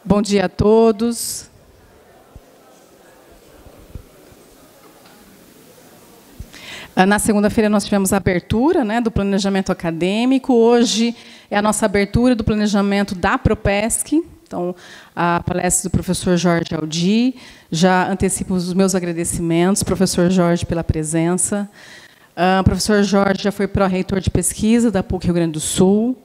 Bom dia a todos. Na segunda-feira nós tivemos a abertura, né, do planejamento acadêmico. Hoje é a nossa abertura do planejamento da Propesc. Então, a palestra do professor Jorge Aldi. Já antecipo os meus agradecimentos, professor Jorge, pela presença. O professor Jorge já foi pró-reitor de pesquisa da PUC Rio Grande do Sul.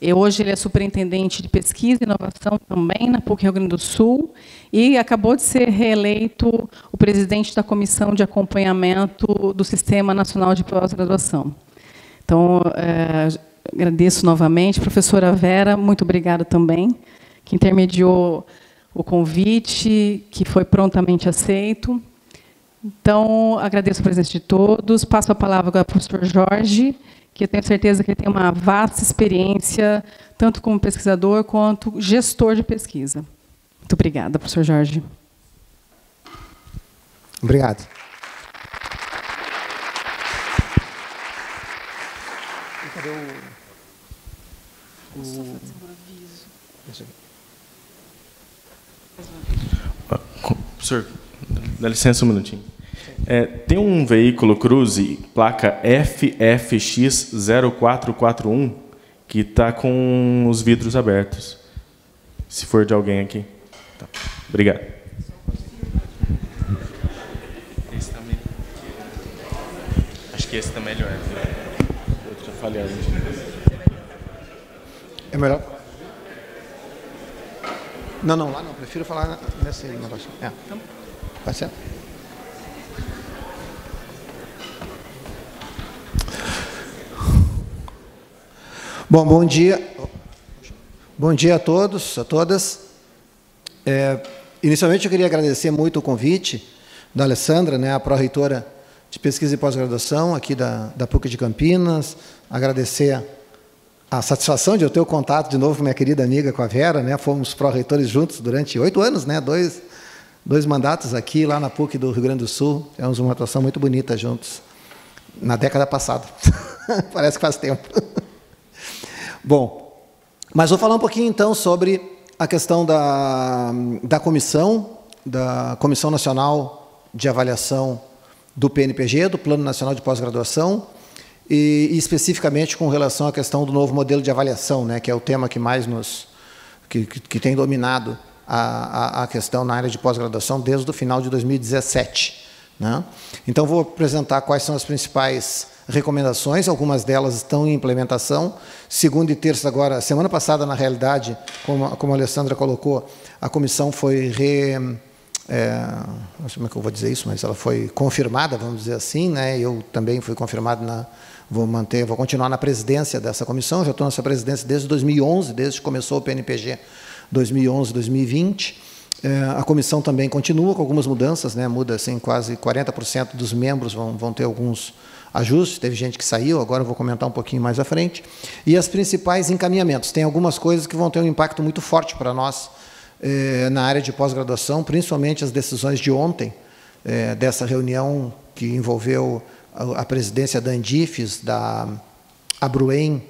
E hoje ele é superintendente de pesquisa e inovação também na PUC Rio Grande do Sul e acabou de ser reeleito o presidente da Comissão de Acompanhamento do Sistema Nacional de Pós-Graduação. Então, agradeço novamente. Professora Vera, muito obrigada também, que intermediou o convite, que foi prontamente aceito. Então, agradeço a presença de todos. Passo a palavra agora para o professor Jorge, que eu tenho certeza que ele tem uma vasta experiência, tanto como pesquisador quanto gestor de pesquisa. Muito obrigada, professor Jorge. Obrigado. Cadê Professor, dá licença um minutinho. Tem um veículo Cruze, placa FFX0441, que está com os vidros abertos. Se for de alguém aqui. Tá. Obrigado. Acho que esse está melhor. Eu já falei. É melhor? Não, lá não. Prefiro falar nesse negócio. Pode ser? Bom, bom dia. Bom dia a todos, a todas. Inicialmente, eu queria agradecer muito o convite da Alessandra, né, a pró-reitora de Pesquisa e Pós-Graduação aqui da PUC de Campinas. Agradecer a satisfação de eu ter o contato de novo com minha querida amiga, com a Vera, né? Fomos pró-reitores juntos durante 8 anos, né? Dois mandatos aqui, lá na PUC do Rio Grande do Sul. Tivemos uma atuação muito bonita juntos, na década passada. Parece que faz tempo. Bom, mas vou falar um pouquinho, então, sobre a questão da Comissão Nacional de Avaliação do PNPG, do Plano Nacional de Pós-Graduação, e especificamente com relação à questão do novo modelo de avaliação, né, que é o tema que mais que tem dominado a questão na área de pós-graduação desde o final de 2017. Né? Então, vou apresentar quais são as principais recomendações, algumas delas estão em implementação. Segunda e terça agora, semana passada, na realidade, como a Alessandra colocou, a comissão foi não sei como é que eu vou dizer isso, mas ela foi confirmada, vamos dizer assim, né? Eu também fui confirmado vou continuar na presidência dessa comissão, já estou nessa presidência desde 2011, desde que começou o PNPG 2011-2020. A comissão também continua com algumas mudanças, né? Muda assim, quase 40% dos membros vão ter alguns ajustes, teve gente que saiu, agora eu vou comentar um pouquinho mais à frente. E as principais encaminhamentos. Tem algumas coisas que vão ter um impacto muito forte para nós na área de pós-graduação, principalmente as decisões de ontem, dessa reunião que envolveu a presidência da Andifes, da Abruen,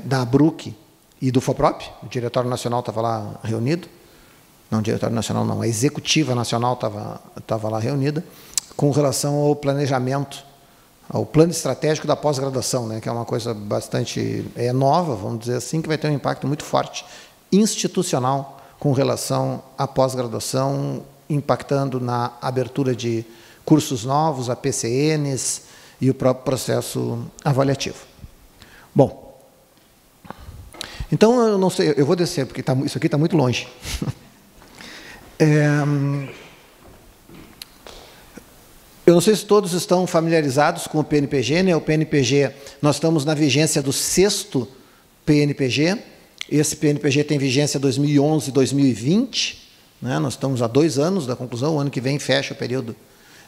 da Abruc e do FOPROP. O Diretório Nacional estava lá reunido. Não, o Diretório Nacional não, a Executiva Nacional estava lá reunida, com relação ao planejamento, ao plano estratégico da pós-graduação, né, que é uma coisa bastante nova, vamos dizer assim, que vai ter um impacto muito forte, institucional, com relação à pós-graduação, impactando na abertura de cursos novos, APCNs e o próprio processo avaliativo. Bom, então, eu não sei, eu vou descer, porque isso aqui está muito longe. Eu não sei se todos estão familiarizados com o PNPG, né? O PNPG, nós estamos na vigência do 6º PNPG. Esse PNPG tem vigência 2011-2020, né? Nós estamos há 2 anos da conclusão, o ano que vem fecha o período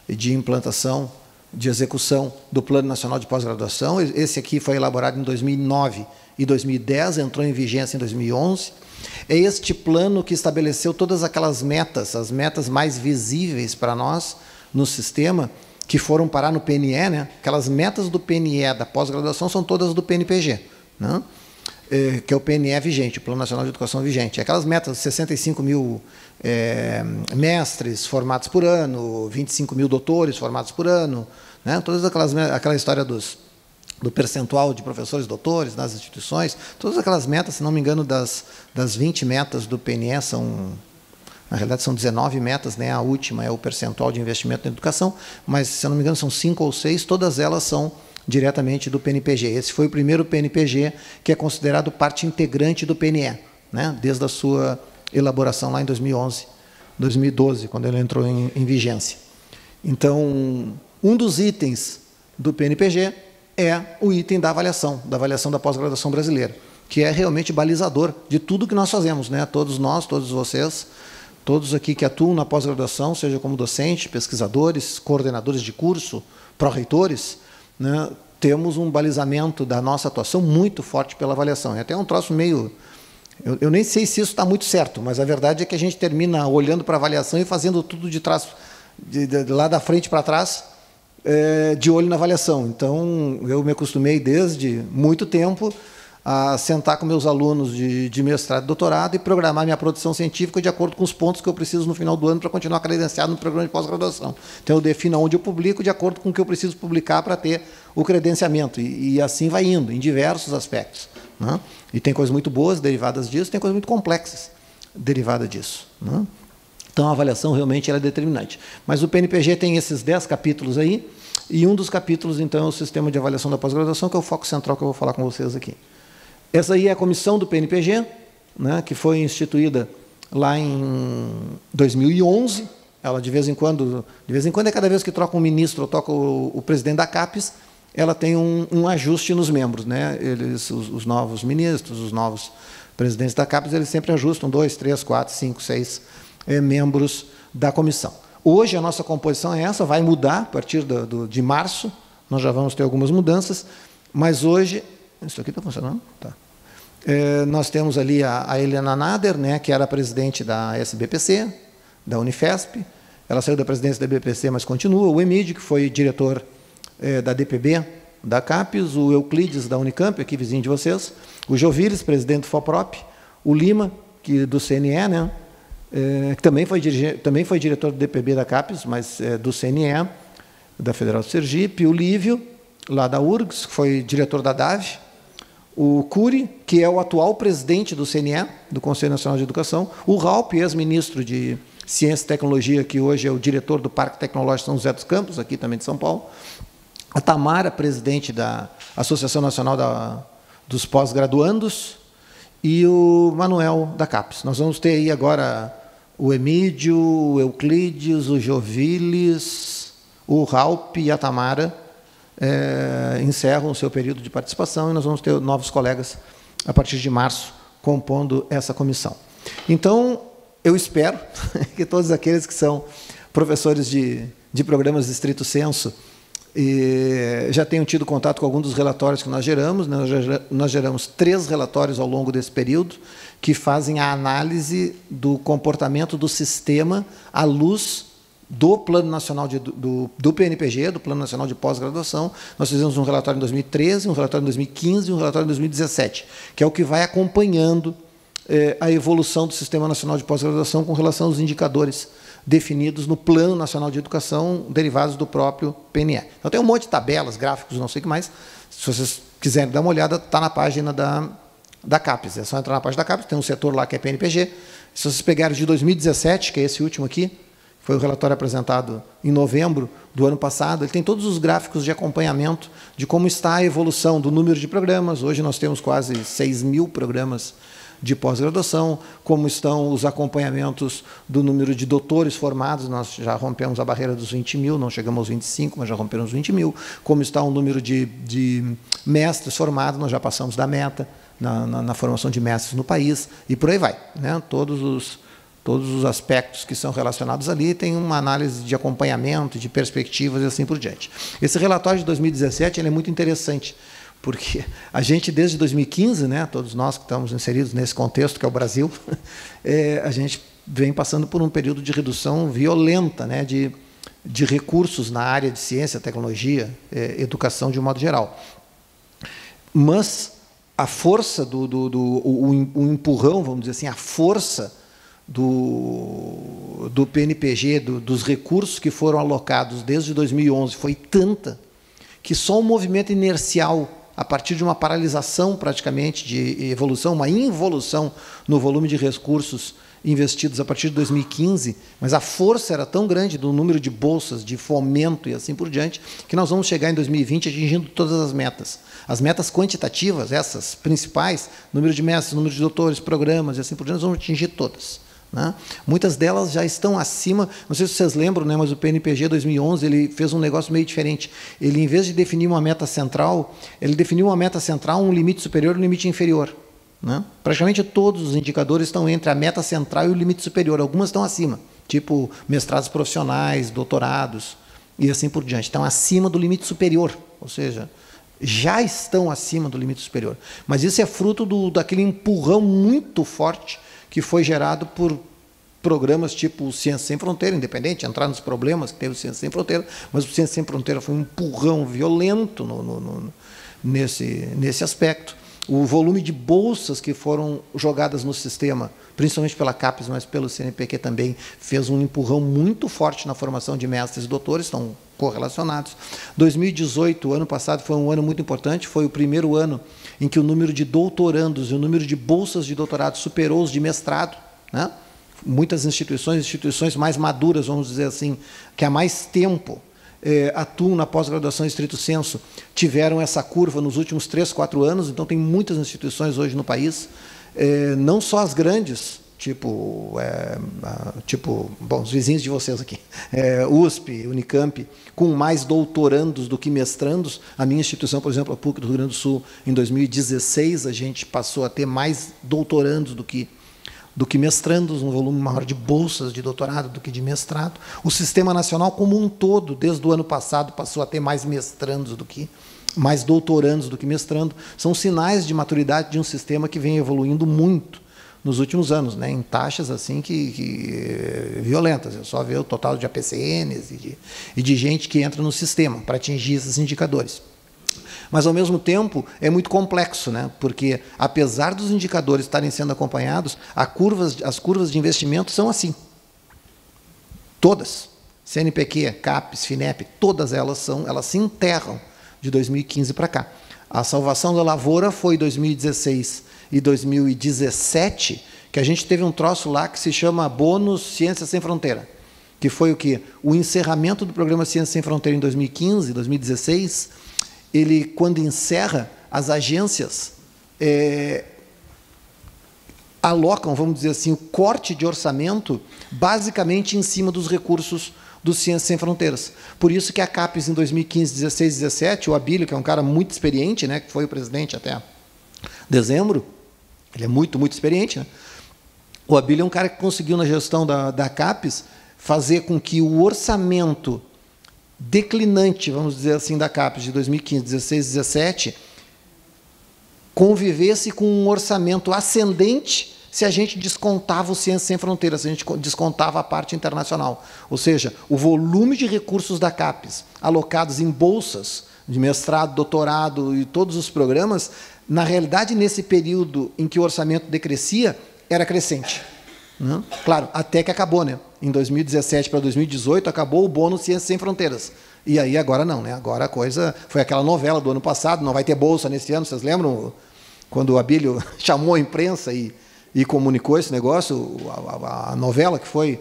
de implantação, de execução do Plano Nacional de Pós-Graduação. Esse aqui foi elaborado em 2009 e 2010, entrou em vigência em 2011. É este plano que estabeleceu todas aquelas metas, as metas mais visíveis para nós, no sistema, que foram parar no PNE, né? Aquelas metas do PNE da pós-graduação são todas do PNPG. Né? que é o PNE vigente, o Plano Nacional de Educação vigente. Aquelas metas, 65 mil mestres formados por ano, 25 mil doutores formados por ano, né? Todas aquela história do percentual de professores doutores nas instituições, todas aquelas metas, se não me engano, das 20 metas do PNE, na realidade são 19 metas, né? A última é o percentual de investimento na educação, mas, se eu não me engano, são 5 ou 6, todas elas são diretamente do PNPG. Esse foi o primeiro PNPG que é considerado parte integrante do PNE, né? Desde a sua elaboração lá em 2012, quando ele entrou em vigência. Então, um dos itens do PNPG é o item da avaliação da pós-graduação brasileira, que é realmente balizador de tudo que nós fazemos, né? Todos nós, todos vocês, todos aqui que atuam na pós-graduação, seja como docente, pesquisadores, coordenadores de curso, pró-reitores, né? Temos um balizamento da nossa atuação muito forte pela avaliação. É até um troço meio... Eu nem sei se isso está muito certo, mas a verdade é que a gente termina olhando para a avaliação e fazendo tudo de trás, de lá da frente para trás, de olho na avaliação. Então, eu me acostumei desde muito tempo a sentar com meus alunos de mestrado e doutorado e programar minha produção científica de acordo com os pontos que eu preciso no final do ano para continuar credenciado no programa de pós-graduação. Então, eu defino onde eu publico de acordo com o que eu preciso publicar para ter o credenciamento. E assim vai indo, em diversos aspectos, né? E tem coisas muito boas derivadas disso, tem coisas muito complexas derivadas disso, né? Então, a avaliação realmente ela é determinante. Mas o PNPG tem esses 10 capítulos aí, e um dos capítulos, então, é o sistema de avaliação da pós-graduação, que é o foco central que eu vou falar com vocês aqui. Essa aí é a comissão do PNPG, né, que foi instituída lá em 2011. Ela, de vez em quando é cada vez que troca um ministro ou toca o presidente da CAPES, ela tem um ajuste nos membros, né? Os novos ministros, os novos presidentes da CAPES, eles sempre ajustam 2, 3, 4, 5, 6 membros da comissão. Hoje a nossa composição é essa, vai mudar a partir de março, nós já vamos ter algumas mudanças, mas hoje... Isso aqui está funcionando? Tá. Nós temos ali a Helena Nader, né, que era presidente da SBPC, da Unifesp. Ela saiu da presidência da BPC, mas continua. O Emídio, que foi diretor da DPB, da CAPES. O Euclides, da Unicamp, aqui vizinho de vocês. O Joviles, presidente do FOPROP. O Lima, do CNE, né, que também foi diretor do DPB da CAPES, mas do CNE, da Federal do Sergipe. O Lívio, lá da URGS, que foi diretor da DAV. O Cury, que é o atual presidente do CNE, do Conselho Nacional de Educação. O Raup, ex-ministro de Ciência e Tecnologia, que hoje é o diretor do Parque Tecnológico São José dos Campos, aqui também de São Paulo. A Tamara, presidente da Associação Nacional dos Pós-Graduandos. E o Manuel, da CAPES. Nós vamos ter aí agora o Emídio, o Euclides, o Joviles, o Raup e a Tamara, encerram o seu período de participação e nós vamos ter novos colegas a partir de março compondo essa comissão. Então, eu espero que todos aqueles que são professores de programas de estrito sensu já tenham tido contato com algum dos relatórios que nós geramos. Nós geramos 3 relatórios ao longo desse período que fazem a análise do comportamento do sistema à luz do Plano Nacional do PNPG, do Plano Nacional de Pós-Graduação. Nós fizemos um relatório em 2013, um relatório em 2015 e um relatório em 2017, que é o que vai acompanhando a evolução do Sistema Nacional de Pós-Graduação com relação aos indicadores definidos no Plano Nacional de Educação, derivados do próprio PNE. Então, tem um monte de tabelas, gráficos, não sei o que mais. Se vocês quiserem dar uma olhada, está na página da CAPES. É só entrar na página da CAPES, tem um setor lá que é PNPG. Se vocês pegarem de 2017, que é esse último aqui, foi o relatório apresentado em novembro do ano passado, ele tem todos os gráficos de acompanhamento de como está a evolução do número de programas. Hoje nós temos quase 6.000 programas de pós-graduação, como estão os acompanhamentos do número de doutores formados. Nós já rompemos a barreira dos 20 mil, não chegamos aos 25, mas já rompemos os 20 mil. Como está o número de mestres formados, nós já passamos da meta na formação de mestres no país, e por aí vai, né? Todos os aspectos que são relacionados ali têm uma análise de acompanhamento, de perspectivas e assim por diante. Esse relatório de 2017 ele é muito interessante, porque a gente, desde 2015, né, todos nós que estamos inseridos nesse contexto, que é o Brasil, a gente vem passando por um período de redução violenta, né, de recursos na área de ciência, tecnologia, educação de um modo geral. Mas a força o empurrão, vamos dizer assim, a força do PNPG, dos recursos que foram alocados desde 2011 foi tanta que só o movimento inercial, a partir de uma paralisação praticamente de evolução, uma involução no volume de recursos investidos a partir de 2015, mas a força era tão grande do número de bolsas, de fomento e assim por diante, que nós vamos chegar em 2020 atingindo todas as metas. As metas quantitativas, essas principais, número de mestres, número de doutores, programas e assim por diante, nós vamos atingir todas. Né? Muitas delas já estão acima, não sei se vocês lembram, né, mas o PNPG 2011 ele fez um negócio meio diferente. Ele, em vez de definir uma meta central, ele definiu uma meta central, um limite superior e um limite inferior. Né? Praticamente todos os indicadores estão entre a meta central e o limite superior, algumas estão acima, tipo mestrados profissionais, doutorados e assim por diante, estão acima do limite superior, ou seja, já estão acima do limite superior. Mas isso é fruto daquele empurrão muito forte que foi gerado por programas tipo Ciência Sem Fronteira, independente, entrar nos problemas que teve o Ciência Sem Fronteira, mas o Ciência Sem Fronteira foi um empurrão violento nesse aspecto. O volume de bolsas que foram jogadas no sistema, principalmente pela CAPES, mas pelo CNPq também, fez um empurrão muito forte na formação de mestres e doutores, estão correlacionados. 2018, ano passado, foi um ano muito importante, foi o primeiro ano em que o número de doutorandos e o número de bolsas de doutorado superou os de mestrado. Né? Muitas instituições mais maduras, vamos dizer assim, que há mais tempo atuam na pós-graduação em estrito senso, tiveram essa curva nos últimos 3, 4 anos, então tem muitas instituições hoje no país, não só as grandes, tipo, bom, os vizinhos de vocês aqui, USP, Unicamp, com mais doutorandos do que mestrandos. A minha instituição, por exemplo, a PUC do Rio Grande do Sul, em 2016, a gente passou a ter mais doutorandos do que mestrandos, um volume maior de bolsas de doutorado do que de mestrado. O Sistema Nacional como um todo, desde o ano passado, passou a ter mais mestrandos mais doutorandos do que mestrando. São sinais de maturidade de um sistema que vem evoluindo muito nos últimos anos, né, em taxas assim que violentas. É só ver o total de APCNs e de gente que entra no sistema para atingir esses indicadores. Mas, ao mesmo tempo, é muito complexo, né? Porque, apesar dos indicadores estarem sendo acompanhados, as curvas de investimento são assim. Todas. CNPq, CAPES, FINEP, todas elas se enterram de 2015 para cá. A salvação da lavoura foi 2016 e 2017, que a gente teve um troço lá que se chama Bônus Ciência Sem Fronteira, que foi o quê? O encerramento do programa Ciência Sem Fronteira em 2015, 2016, ele, quando encerra, as agências alocam, vamos dizer assim, o corte de orçamento basicamente em cima dos recursos do Ciência Sem Fronteiras. Por isso que a CAPES, em 2015, 16, 17, o Abílio, que é um cara muito experiente, né, que foi o presidente até dezembro, ele é muito, muito experiente, né? O Abílio é um cara que conseguiu, na gestão da CAPES, fazer com que o orçamento declinante, vamos dizer assim, da CAPES de 2015, 16, 17, convivesse com um orçamento ascendente se a gente descontava o Ciência Sem Fronteiras, se a gente descontava a parte internacional. Ou seja, o volume de recursos da CAPES alocados em bolsas de mestrado, doutorado e todos os programas, na realidade, nesse período em que o orçamento decrescia, era crescente. Né? Claro, até que acabou, né? Em 2017 para 2018, acabou o bônus Ciência Sem Fronteiras. E aí agora não, né? Agora a coisa foi aquela novela do ano passado, não vai ter bolsa nesse ano, vocês lembram? Quando o Abílio chamou a imprensa e comunicou esse negócio, a novela que foi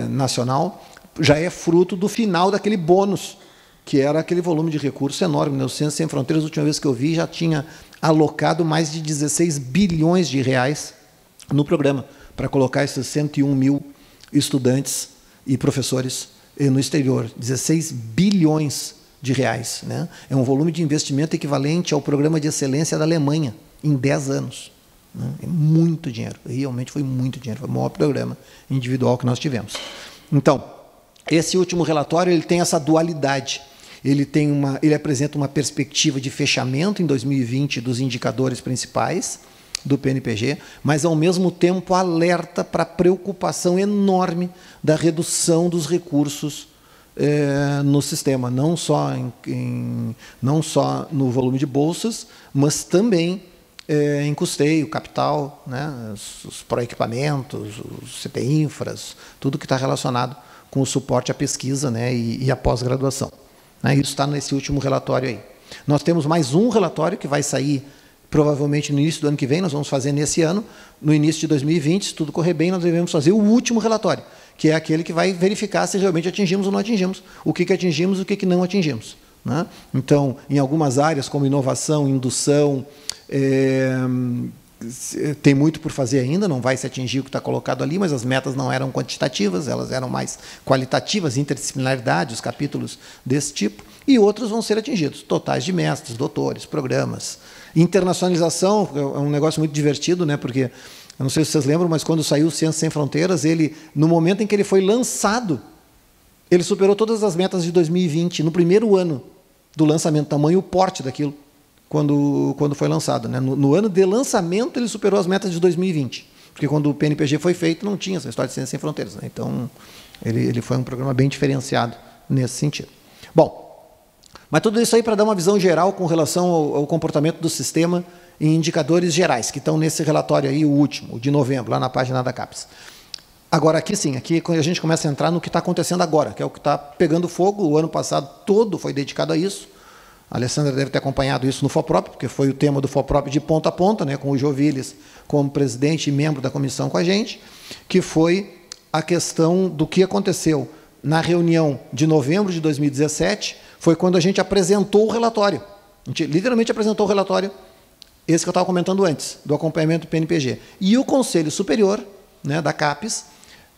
nacional, já é fruto do final daquele bônus, que era aquele volume de recursos enorme. Né? O Ciência Sem Fronteiras, a última vez que eu vi, já tinha alocado mais de 16 bilhões de reais no programa, para colocar esses 101 mil estudantes e professores no exterior. 16 bilhões de reais. Né? É um volume de investimento equivalente ao programa de excelência da Alemanha, em 10 anos. Né? É muito dinheiro, realmente foi muito dinheiro, foi o maior programa individual que nós tivemos. Então, esse último relatório ele tem essa dualidade. Ele apresenta uma perspectiva de fechamento em 2020 dos indicadores principais do PNPG, mas, ao mesmo tempo, alerta para a preocupação enorme da redução dos recursos no sistema, não só no volume de bolsas, mas também em custeio, capital, né, os pró-equipamentos, os CT Infras, tudo que está relacionado com o suporte à pesquisa, né, e à pós-graduação. Né, isso está nesse último relatório aí. Nós temos mais um relatório que vai sair provavelmente no início do ano que vem, nós vamos fazer nesse ano, no início de 2020, se tudo correr bem, nós devemos fazer o último relatório, que é aquele que vai verificar se realmente atingimos ou não atingimos, o que atingimos e o que não atingimos. Né? Então, em algumas áreas, como inovação, indução, tem muito por fazer ainda, não vai se atingir o que está colocado ali, mas as metas não eram quantitativas, elas eram mais qualitativas, interdisciplinaridade, os capítulos desse tipo, e outros vão ser atingidos, totais de mestres, doutores, programas. Internacionalização é um negócio muito divertido, né? Porque, eu não sei se vocês lembram, mas quando saiu o Ciência Sem Fronteiras, ele, no momento em que ele foi lançado, ele superou todas as metas de 2020, no primeiro ano do lançamento, tamanho e o porte daquilo, quando foi lançado. Né? No ano de lançamento, ele superou as metas de 2020, porque quando o PNPG foi feito, não tinha essa história de Ciência Sem Fronteiras. Né? Então, ele foi um programa bem diferenciado nesse sentido. Bom, mas tudo isso aí para dar uma visão geral com relação ao comportamento do sistema e indicadores gerais, que estão nesse relatório aí, o último, o de novembro, lá na página da CAPES. Agora, aqui sim, aqui a gente começa a entrar no que está acontecendo agora, que é o que está pegando fogo. O ano passado todo foi dedicado a isso. A Alessandra deve ter acompanhado isso no FOPROP, porque foi o tema do FOPROP de ponta a ponta, né, com o Joviles como presidente e membro da comissão com a gente, que foi a questão do que aconteceu na reunião de novembro de 2017, foi quando a gente apresentou o relatório. A gente literalmente apresentou o relatório, esse que eu estava comentando antes, do acompanhamento do PNPG. E o Conselho Superior, né, da CAPES,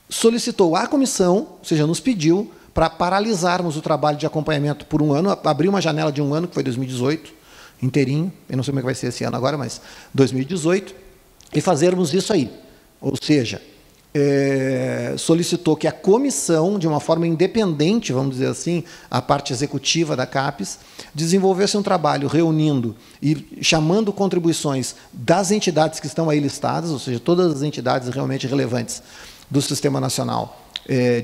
solicitou à comissão, ou seja, nos pediu para paralisarmos o trabalho de acompanhamento por um ano, abrir uma janela de um ano, que foi 2018, inteirinho, eu não sei como é que vai ser esse ano agora, mas 2018, e fazermos isso aí. Ou seja, solicitou que a comissão, de uma forma independente, vamos dizer assim, a parte executiva da CAPES, desenvolvesse um trabalho reunindo e chamando contribuições das entidades que estão aí listadas, ou seja, todas as entidades realmente relevantes do Sistema Nacional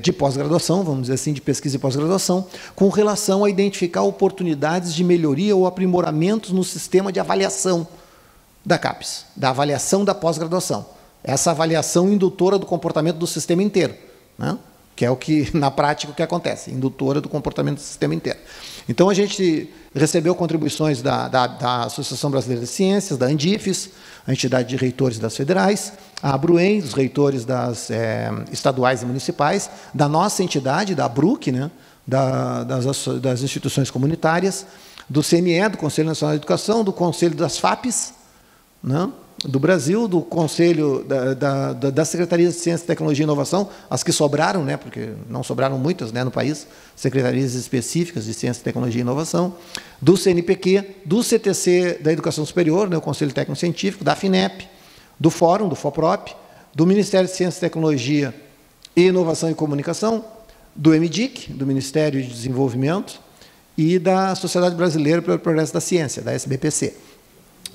de pós-graduação, vamos dizer assim, de pesquisa e pós-graduação, com relação a identificar oportunidades de melhoria ou aprimoramentos no sistema de avaliação da CAPES, da avaliação da pós-graduação. Essa avaliação indutora do comportamento do sistema inteiro, né? Que é o que, na prática, o que acontece, indutora do comportamento do sistema inteiro. Então, a gente recebeu contribuições da Associação Brasileira de Ciências, da ANDIFES, a entidade de reitores das federais, a ABRUEM, os reitores das estaduais e municipais, da nossa entidade, da ABRUC, né? das instituições comunitárias, do CNE, do Conselho Nacional de Educação, do Conselho das FAPES, né? Do Brasil, do Conselho das Secretarias de Ciência, Tecnologia e Inovação, as que sobraram, né, porque não sobraram muitas, né, no país, secretarias específicas de Ciência, Tecnologia e Inovação, do CNPq, do CTC da Educação Superior, né, o Conselho Técnico Científico, da FINEP, do Fórum, do FOPROP, do Ministério de Ciência, Tecnologia e Inovação e Comunicação, do MDIC, do Ministério de Desenvolvimento, e da Sociedade Brasileira pelo Progresso da Ciência, da SBPC.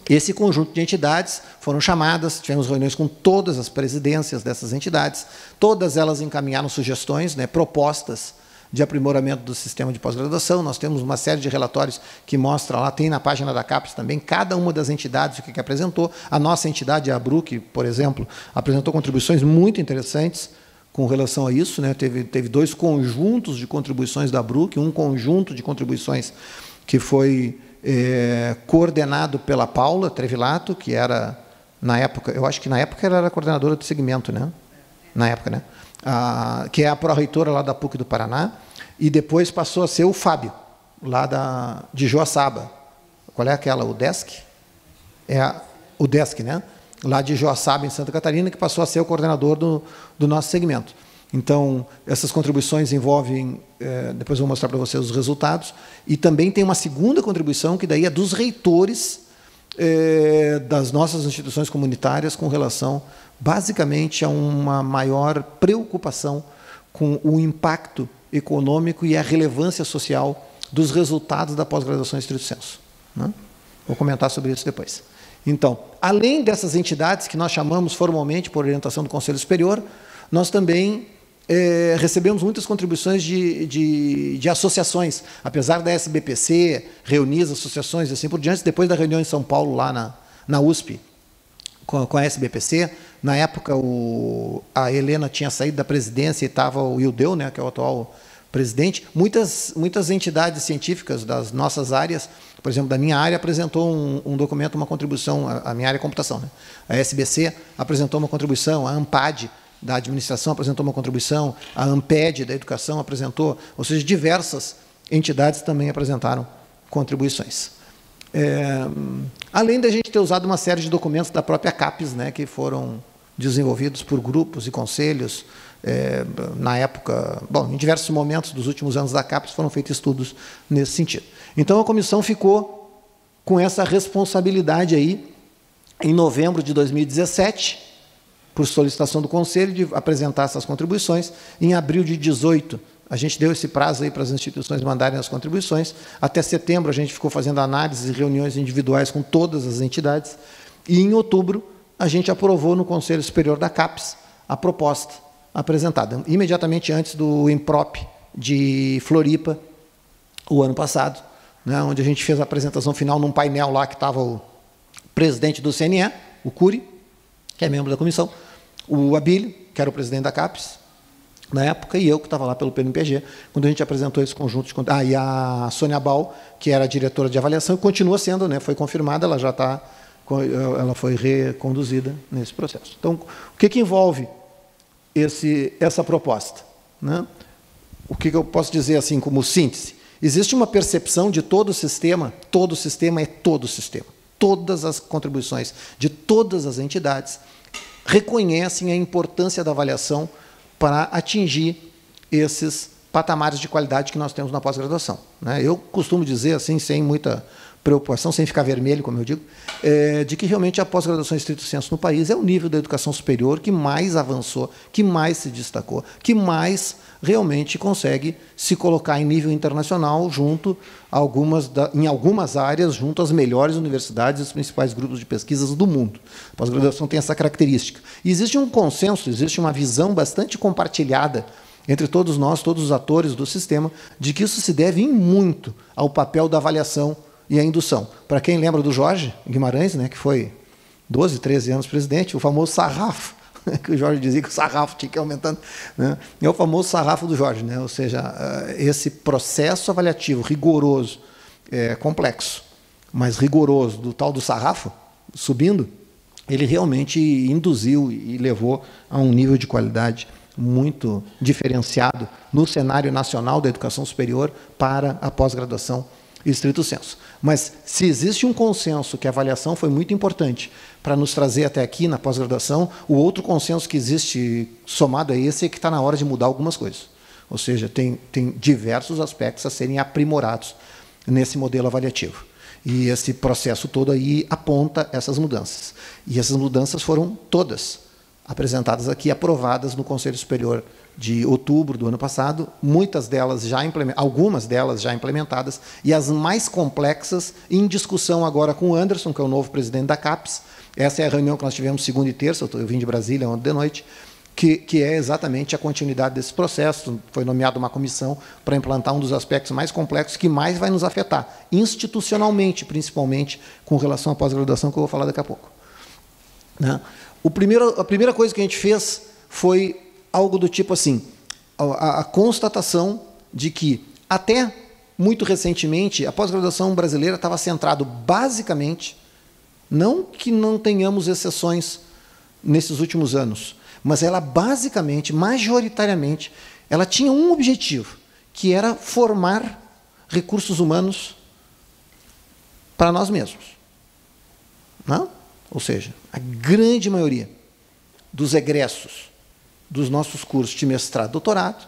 Esse conjunto de entidades foram chamadas, tivemos reuniões com todas as presidências dessas entidades, todas elas encaminharam sugestões, né, propostas de aprimoramento do sistema de pós-graduação. Nós temos uma série de relatórios que mostram lá, tem na página da CAPES também, cada uma das entidades o que apresentou. A nossa entidade, a ABRUC, por exemplo, apresentou contribuições muito interessantes com relação a isso, né? Teve dois conjuntos de contribuições da ABRUC, um conjunto de contribuições que foi coordenado pela Paula Trevilato, que era, na época, eu acho que na época ela era coordenadora do segmento, né? Na época, né? Que é a pró-reitora lá da PUC do Paraná, e depois passou a ser o Fábio, lá de Joaçaba. Qual é aquela? O DESC? O DESC, né? Lá de Joaçaba, em Santa Catarina, que passou a ser o coordenador do nosso segmento. Então, essas contribuições envolvem, depois eu vou mostrar para vocês os resultados, e também tem uma segunda contribuição, que daí é dos reitores das nossas instituições comunitárias com relação, basicamente, a uma maior preocupação com o impacto econômico e a relevância social dos resultados da pós-graduação em estrito senso, né? Vou comentar sobre isso depois. Então, além dessas entidades que nós chamamos formalmente por orientação do Conselho Superior, nós também recebemos muitas contribuições de associações, apesar da SBPC reunir as associações e assim por diante. Depois da reunião em São Paulo, lá na USP, com a SBPC. Na época, a Helena tinha saído da presidência e estava o Ildeu, né, que é o atual presidente. Muitas entidades científicas das nossas áreas, por exemplo, da minha área, apresentou um documento, uma contribuição, a minha área é computação, né? A SBC apresentou uma contribuição, a ANPAD, da administração, apresentou uma contribuição, a ANPED, da educação, apresentou, ou seja, diversas entidades também apresentaram contribuições. Além da gente ter usado uma série de documentos da própria CAPES, né, que foram desenvolvidos por grupos e conselhos, na época, bom, em diversos momentos dos últimos anos da CAPES foram feitos estudos nesse sentido. Então, a comissão ficou com essa responsabilidade aí, em novembro de 2017, por solicitação do Conselho, de apresentar essas contribuições. Em abril de 2018, a gente deu esse prazo aí para as instituições mandarem as contribuições. Até setembro, a gente ficou fazendo análises e reuniões individuais com todas as entidades. E, em outubro, a gente aprovou no Conselho Superior da CAPES a proposta apresentada, imediatamente antes do Improp de Floripa, o ano passado, né, onde a gente fez a apresentação final num painel lá que estava o presidente do CNE, o Cury, que é membro da comissão, o Abílio, que era o presidente da CAPES, na época, e eu, que estava lá pelo PNPG, quando a gente apresentou esse conjunto de... e a Sônia Bal, que era a diretora de avaliação, e continua sendo, né, foi confirmada, ela já está... ela foi reconduzida nesse processo. Então, o que envolve essa proposta, né? O que eu posso dizer assim como síntese? Existe uma percepção de todo o sistema é todo o sistema. Todas as contribuições de todas as entidades reconhecem a importância da avaliação para atingir esses patamares de qualidade que nós temos na pós-graduação, né? Eu costumo dizer, assim, sem muita preocupação, sem ficar vermelho, como eu digo, de que realmente a pós-graduação estrito sensu no país é o nível da educação superior que mais avançou, que mais se destacou, que mais realmente consegue se colocar em nível internacional junto em algumas áreas, junto às melhores universidades e os principais grupos de pesquisas do mundo. A pós-graduação tem essa característica. E existe um consenso, existe uma visão bastante compartilhada entre todos nós, todos os atores do sistema, de que isso se deve em muito ao papel da avaliação e a indução. Para quem lembra do Jorge Guimarães, né, que foi 12, 13 anos presidente, o famoso sarrafo, que o Jorge dizia que o sarrafo tinha que ir aumentando, né, é o famoso sarrafo do Jorge, né, ou seja, esse processo avaliativo rigoroso, complexo, mas rigoroso, do tal do sarrafo, subindo, ele realmente induziu e levou a um nível de qualidade muito diferenciado no cenário nacional da educação superior para a pós-graduação estrito sensu. Mas, se existe um consenso que a avaliação foi muito importante para nos trazer até aqui na pós-graduação, o outro consenso que existe somado a esse é que está na hora de mudar algumas coisas. Ou seja, tem diversos aspectos a serem aprimorados nesse modelo avaliativo. E esse processo todo aí aponta essas mudanças. E essas mudanças foram todas apresentadas aqui, aprovadas no Conselho Superior de outubro do ano passado, algumas delas já implementadas, e as mais complexas em discussão agora com o Anderson, que é o novo presidente da CAPES. Essa é a reunião que nós tivemos segunda e terça, eu vim de Brasília ontem de noite, que é exatamente a continuidade desse processo. Foi nomeada uma comissão para implantar um dos aspectos mais complexos que mais vai nos afetar, institucionalmente, principalmente, com relação à pós-graduação, que eu vou falar daqui a pouco. Né? A primeira coisa que a gente fez foi algo do tipo assim, a constatação de que, até muito recentemente, a pós-graduação brasileira estava centrado basicamente, não que não tenhamos exceções nesses últimos anos, mas ela basicamente, majoritariamente, ela tinha um objetivo, que era formar recursos humanos para nós mesmos. Não? Ou seja, a grande maioria dos egressos dos nossos cursos de mestrado e doutorado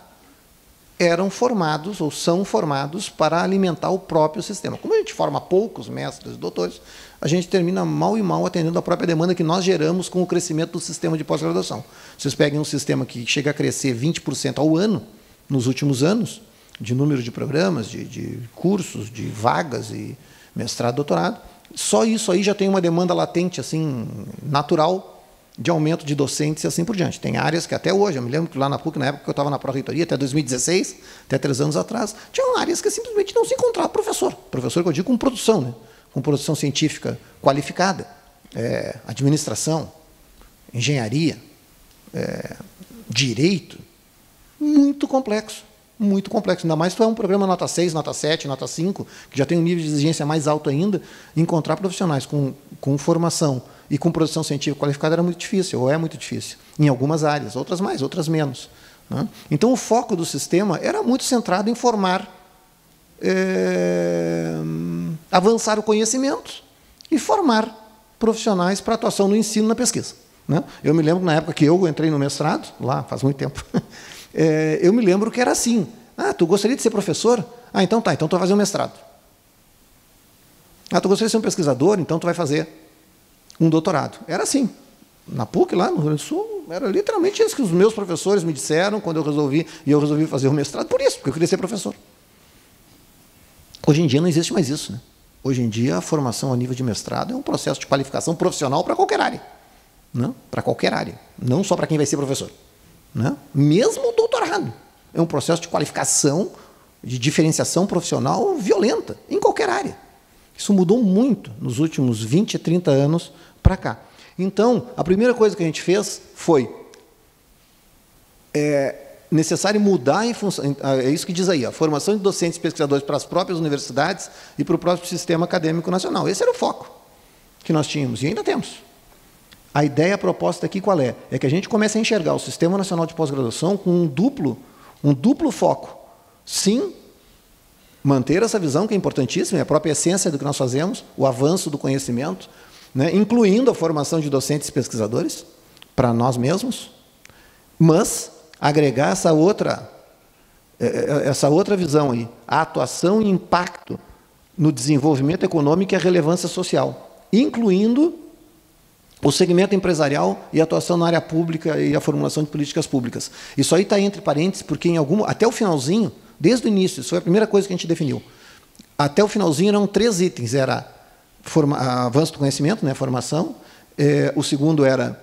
eram formados ou são formados para alimentar o próprio sistema. Como a gente forma poucos mestres e doutores, a gente termina mal e mal atendendo a própria demanda que nós geramos com o crescimento do sistema de pós-graduação. Vocês peguem um sistema que chega a crescer 20% ao ano, nos últimos anos, de número de programas, de cursos, de vagas e mestrado e doutorado, só isso aí já tem uma demanda latente, assim, natural, de aumento de docentes e assim por diante. Tem áreas que até hoje, eu me lembro que lá na PUC, na época que eu estava na pró-reitoria, até 2016, até 3 anos atrás, tinham áreas que simplesmente não se encontrava professor. Professor que eu digo com produção, né? Com produção científica qualificada. administração, engenharia, direito, muito complexo. Muito complexo, ainda mais se tu é um programa nota 6, nota 7, nota 5, que já tem um nível de exigência mais alto ainda, encontrar profissionais com formação e com produção científica qualificada era muito difícil, ou é muito difícil, em algumas áreas, outras mais, outras menos. Né? Então, o foco do sistema era muito centrado em formar, avançar o conhecimento e formar profissionais para atuação no ensino e na pesquisa. Né? Eu me lembro, na época que eu entrei no mestrado, lá faz muito tempo, eu me lembro que era assim. Tu gostaria de ser professor? Então tá, então tu vai fazer um mestrado. Tu gostaria de ser um pesquisador? Então tu vai fazer um doutorado. Era assim. Na PUC, lá no Rio Grande do Sul, era literalmente isso que os meus professores me disseram quando eu resolvi fazer o mestrado, por isso, porque eu queria ser professor. Hoje em dia não existe mais isso. Né? Hoje em dia a formação a nível de mestrado é um processo de qualificação profissional para qualquer área. Para qualquer área, não só para quem vai ser professor. Mesmo o doutorado é um processo de qualificação, de diferenciação profissional violenta, em qualquer área. Isso mudou muito nos últimos 20, 30 anos para cá. Então, a primeira coisa que a gente fez foi necessário mudar em função, é isso que diz aí, a formação de docentes e pesquisadores para as próprias universidades e para o próprio sistema acadêmico nacional. Esse era o foco que nós tínhamos e ainda temos. A ideia, a proposta aqui qual é? É que a gente comece a enxergar o Sistema Nacional de Pós-Graduação com um duplo foco. Sim, manter essa visão que é importantíssima, é a própria essência do que nós fazemos, o avanço do conhecimento, né, incluindo a formação de docentes e pesquisadores, para nós mesmos, mas agregar essa outra visão aí, a atuação e impacto no desenvolvimento econômico e a relevância social, incluindo o segmento empresarial e a atuação na área pública e a formulação de políticas públicas. Isso aí está entre parênteses, porque até o finalzinho, desde o início, isso foi a primeira coisa que a gente definiu. Até o finalzinho eram 3 itens, era avanço do conhecimento, né, formação, o segundo era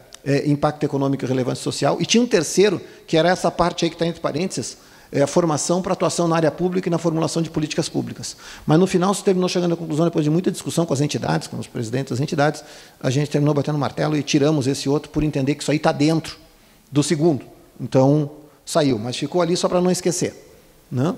impacto econômico e relevância social, e tinha um terceiro, que era essa parte aí que está entre parênteses, a formação para atuação na área pública e na formulação de políticas públicas. Mas, no final, se terminou chegando à conclusão, depois de muita discussão com as entidades, com os presidentes das entidades, a gente terminou batendo o martelo e tiramos esse outro por entender que isso aí está dentro do segundo. Então, saiu, mas ficou ali só para não esquecer. Né?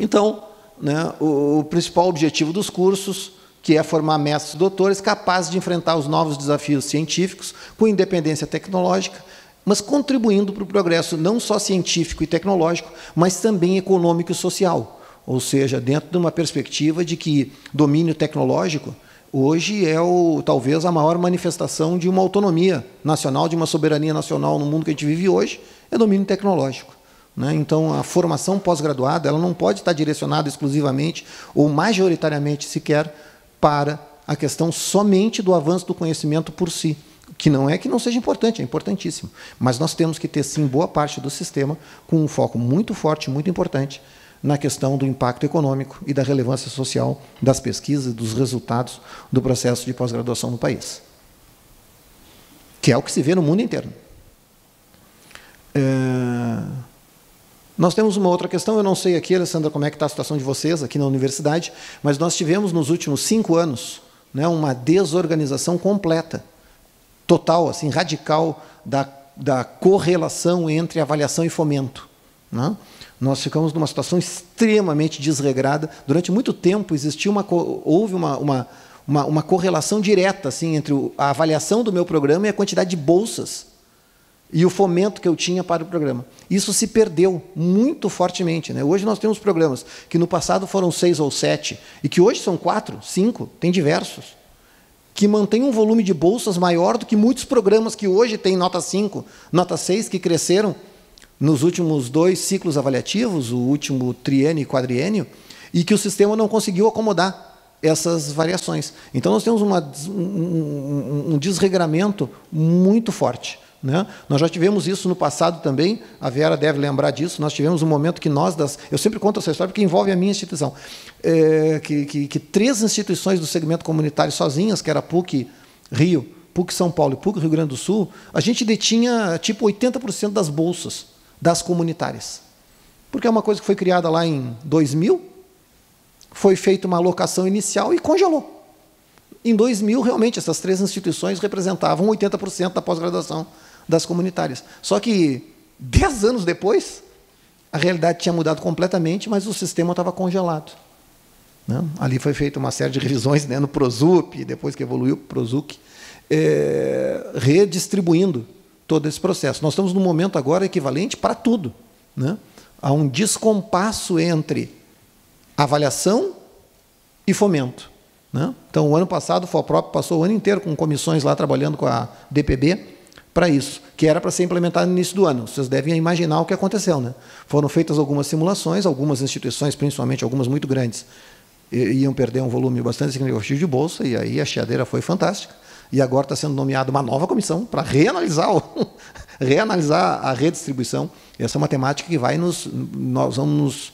Então, né, o principal objetivo dos cursos, que é formar mestres e doutores capazes de enfrentar os novos desafios científicos com independência tecnológica, mas contribuindo para o progresso não só científico e tecnológico, mas também econômico e social. Ou seja, dentro de uma perspectiva de que domínio tecnológico hoje é talvez a maior manifestação de uma autonomia nacional, de uma soberania nacional no mundo que a gente vive hoje, é domínio tecnológico. Né? Então, a formação pós-graduada ela não pode estar direcionada exclusivamente ou majoritariamente sequer para a questão somente do avanço do conhecimento por si. Que não é que não seja importante, é importantíssimo. Mas nós temos que ter, sim, boa parte do sistema com um foco muito forte, muito importante, na questão do impacto econômico e da relevância social das pesquisas e dos resultados do processo de pós-graduação no país. Que é o que se vê no mundo inteiro. Nós temos uma outra questão, eu não sei aqui, Alessandra, como é que está a situação de vocês aqui na universidade, mas nós tivemos nos últimos 5 anos, né, uma desorganização completa, total, assim, radical, da correlação entre avaliação e fomento. Né? Nós ficamos numa situação extremamente desregrada. Durante muito tempo houve uma correlação direta assim, entre a avaliação do meu programa e a quantidade de bolsas e o fomento que eu tinha para o programa. Isso se perdeu muito fortemente. Né? Hoje nós temos programas que no passado foram 6 ou 7, e que hoje são 4, 5, tem diversos, que mantém um volume de bolsas maior do que muitos programas que hoje têm nota 5, nota 6, que cresceram nos últimos 2 ciclos avaliativos, o último triênio e quadriênio, e que o sistema não conseguiu acomodar essas variações. Então, nós temos um desregramento muito forte. Né? Nós já tivemos isso no passado também, a Vera deve lembrar disso, nós tivemos um momento que eu sempre conto essa história porque envolve a minha instituição, que 3 instituições do segmento comunitário sozinhas, que era PUC Rio, PUC São Paulo e PUC Rio Grande do Sul, a gente detinha tipo 80% das bolsas das comunitárias. Porque é uma coisa que foi criada lá em 2000, foi feita uma alocação inicial e congelou. Em 2000, realmente, essas 3 instituições representavam 80% da pós-graduação das comunitárias. Só que, 10 anos depois, a realidade tinha mudado completamente, mas o sistema estava congelado. Né? Ali foi feita uma série de revisões, né, no Prosup, depois que evoluiu para o Prosuc, redistribuindo todo esse processo. Nós estamos num momento agora equivalente para tudo. Né? Há um descompasso entre avaliação e fomento. Né? Então, o ano passado, o FOPROP passou o ano inteiro com comissões lá trabalhando com a DPB para isso, que era para ser implementado no início do ano. Vocês devem imaginar o que aconteceu. Né? Foram feitas algumas simulações, algumas instituições, principalmente algumas muito grandes, iam perder um volume bastante significativo de bolsa, e aí a chiadeira foi fantástica. E agora está sendo nomeada uma nova comissão para reanalisar a redistribuição. Essa é uma temática que nós vamos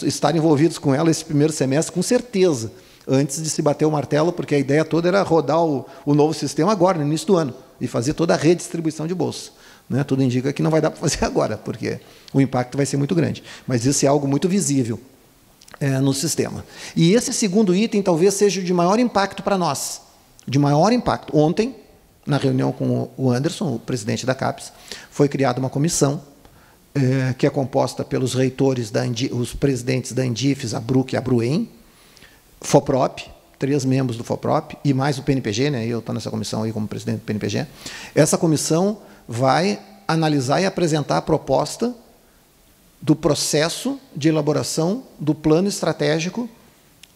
estar envolvidos com ela esse primeiro semestre, com certeza, antes de se bater o martelo, porque a ideia toda era rodar o novo sistema agora, no início do ano, e fazer toda a redistribuição de bolsa. Né? Tudo indica que não vai dar para fazer agora, porque o impacto vai ser muito grande. Mas isso é algo muito visível no sistema. E esse segundo item talvez seja o de maior impacto para nós. De maior impacto. Ontem, na reunião com o Anderson, o presidente da CAPES, foi criada uma comissão que é composta pelos reitores, os presidentes da Andifes, a BRUC e a BRUEM, FOPROP, 3 membros do FOPROP, e mais o PNPG, né? Eu estou nessa comissão aí como presidente do PNPG. Essa comissão vai analisar e apresentar a proposta do processo de elaboração do plano estratégico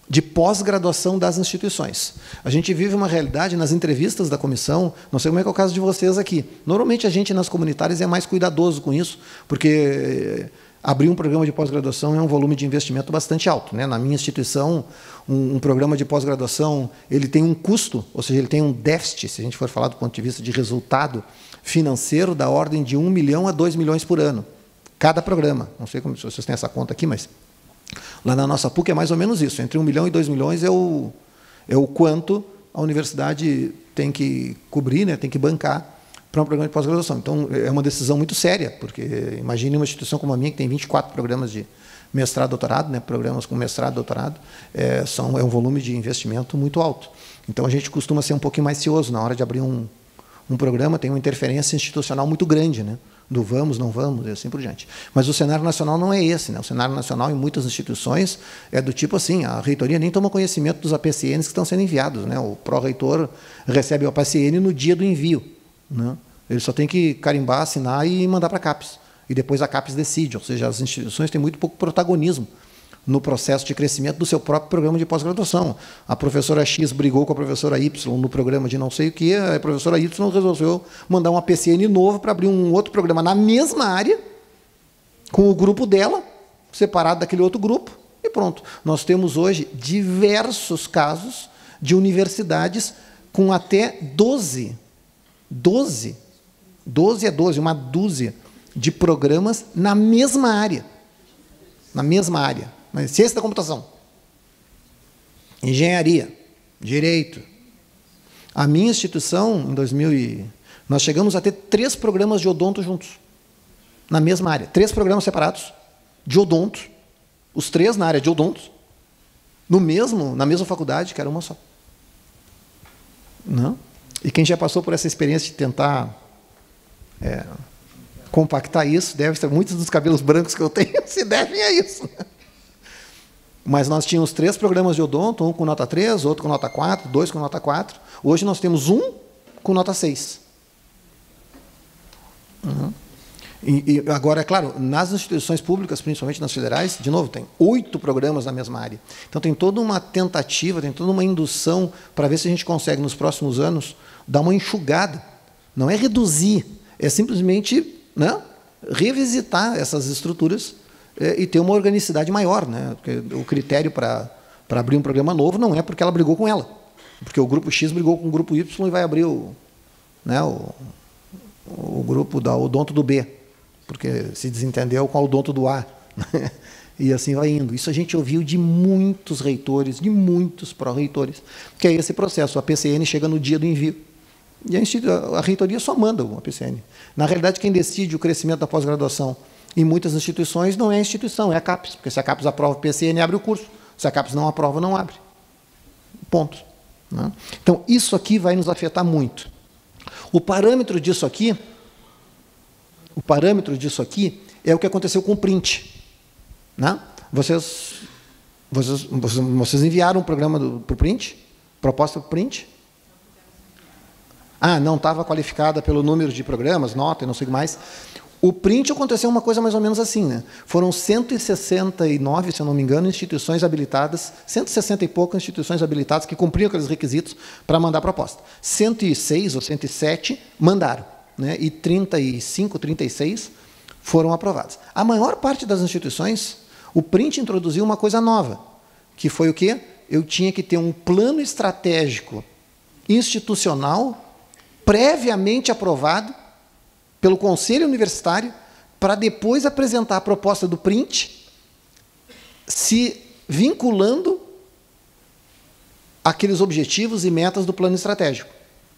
de pós-graduação das instituições. A gente vive uma realidade nas entrevistas da comissão, não sei como é que é o caso de vocês aqui. Normalmente a gente nas comunitárias é mais cuidadoso com isso, porque abrir um programa de pós-graduação é um volume de investimento bastante alto. Né? Na minha instituição, um programa de pós-graduação ele tem um custo, ou seja, ele tem um déficit, se a gente for falar do ponto de vista de resultado financeiro, da ordem de 1 milhão a 2 milhões por ano. Cada programa. Não sei se vocês têm essa conta aqui, mas lá na nossa PUC é mais ou menos isso. Entre 1 milhão e 2 milhões é o quanto a universidade tem que cobrir, né, tem que bancar para um programa de pós-graduação. Então, é uma decisão muito séria, porque imagine uma instituição como a minha, que tem 24 programas de mestrado e doutorado, né, programas com mestrado e doutorado, é um volume de investimento muito alto. Então, a gente costuma ser um pouquinho mais cioso na hora de abrir um programa, tem uma interferência institucional muito grande, né? Do vamos, não vamos, e assim por diante. Mas o cenário nacional não é esse. Né? O cenário nacional, em muitas instituições, é do tipo assim, a reitoria nem toma conhecimento dos APCNs que estão sendo enviados. Né? O pró-reitor recebe o APCN no dia do envio. Né? Ele só tem que carimbar, assinar e mandar para a CAPES. E depois a CAPES decide, ou seja, as instituições têm muito pouco protagonismo no processo de crescimento do seu próprio programa de pós-graduação. A professora X brigou com a professora Y no programa de não sei o que, a professora Y resolveu mandar um APCN novo para abrir um outro programa na mesma área, com o grupo dela, separado daquele outro grupo, e pronto. Nós temos hoje diversos casos de universidades com até 12, uma dúzia de programas na mesma área. Na mesma área. Mas ciência da computação, engenharia, direito. A minha instituição, em 2000, nós chegamos a ter 3 programas de odonto juntos, na mesma área. 3 programas separados de odonto, os 3 na área de odonto, na mesma faculdade, que era uma só. Não? E quem já passou por essa experiência de tentar compactar isso, deve ser muitos dos cabelos brancos que eu tenho se devem a isso. Mas nós tínhamos 3 programas de odonto, um com nota 3, outro com nota 4, 2 com nota 4. Hoje nós temos um com nota 6. Uhum. E agora, é claro, nas instituições públicas, principalmente nas federais, de novo, tem 8 programas na mesma área. Então, tem toda uma tentativa, tem toda uma indução para ver se a gente consegue, nos próximos anos, dar uma enxugada. Não é reduzir, é simplesmente, né, revisitar essas estruturas e ter uma organicidade maior, né? Porque o critério para abrir um programa novo não é porque ela brigou com ela, porque o grupo X brigou com o grupo Y e vai abrir o grupo da odonto do B, porque se desentendeu com a odonto do A. E assim vai indo. Isso a gente ouviu de muitos reitores, de muitos pró-reitores, que é esse processo. A PCN chega no dia do envio. E a reitoria só manda o APCN. Na realidade, quem decide o crescimento da pós-graduação em muitas instituições não é a instituição, é a CAPES, porque se a CAPES aprova o PCN, abre o curso. Se a CAPES não aprova, não abre. Ponto. né? Então, isso aqui vai nos afetar muito. O parâmetro disso aqui é o que aconteceu com o print, né? Vocês enviaram um programa para o print? Proposta para o print? Ah, não estava qualificada pelo número de programas, nota e não sei o que mais. O print aconteceu uma coisa mais ou menos assim, né? Foram 169, se eu não me engano, instituições habilitadas, 160 e poucas instituições habilitadas que cumpriam aqueles requisitos para mandar a proposta. 106 ou 107 mandaram, né? E 35, 36 foram aprovadas. A maior parte das instituições, o print introduziu uma coisa nova, que foi o quê? Eu tinha que ter um plano estratégico institucional previamente aprovado pelo Conselho Universitário para depois apresentar a proposta do print, se vinculando àqueles objetivos e metas do plano estratégico.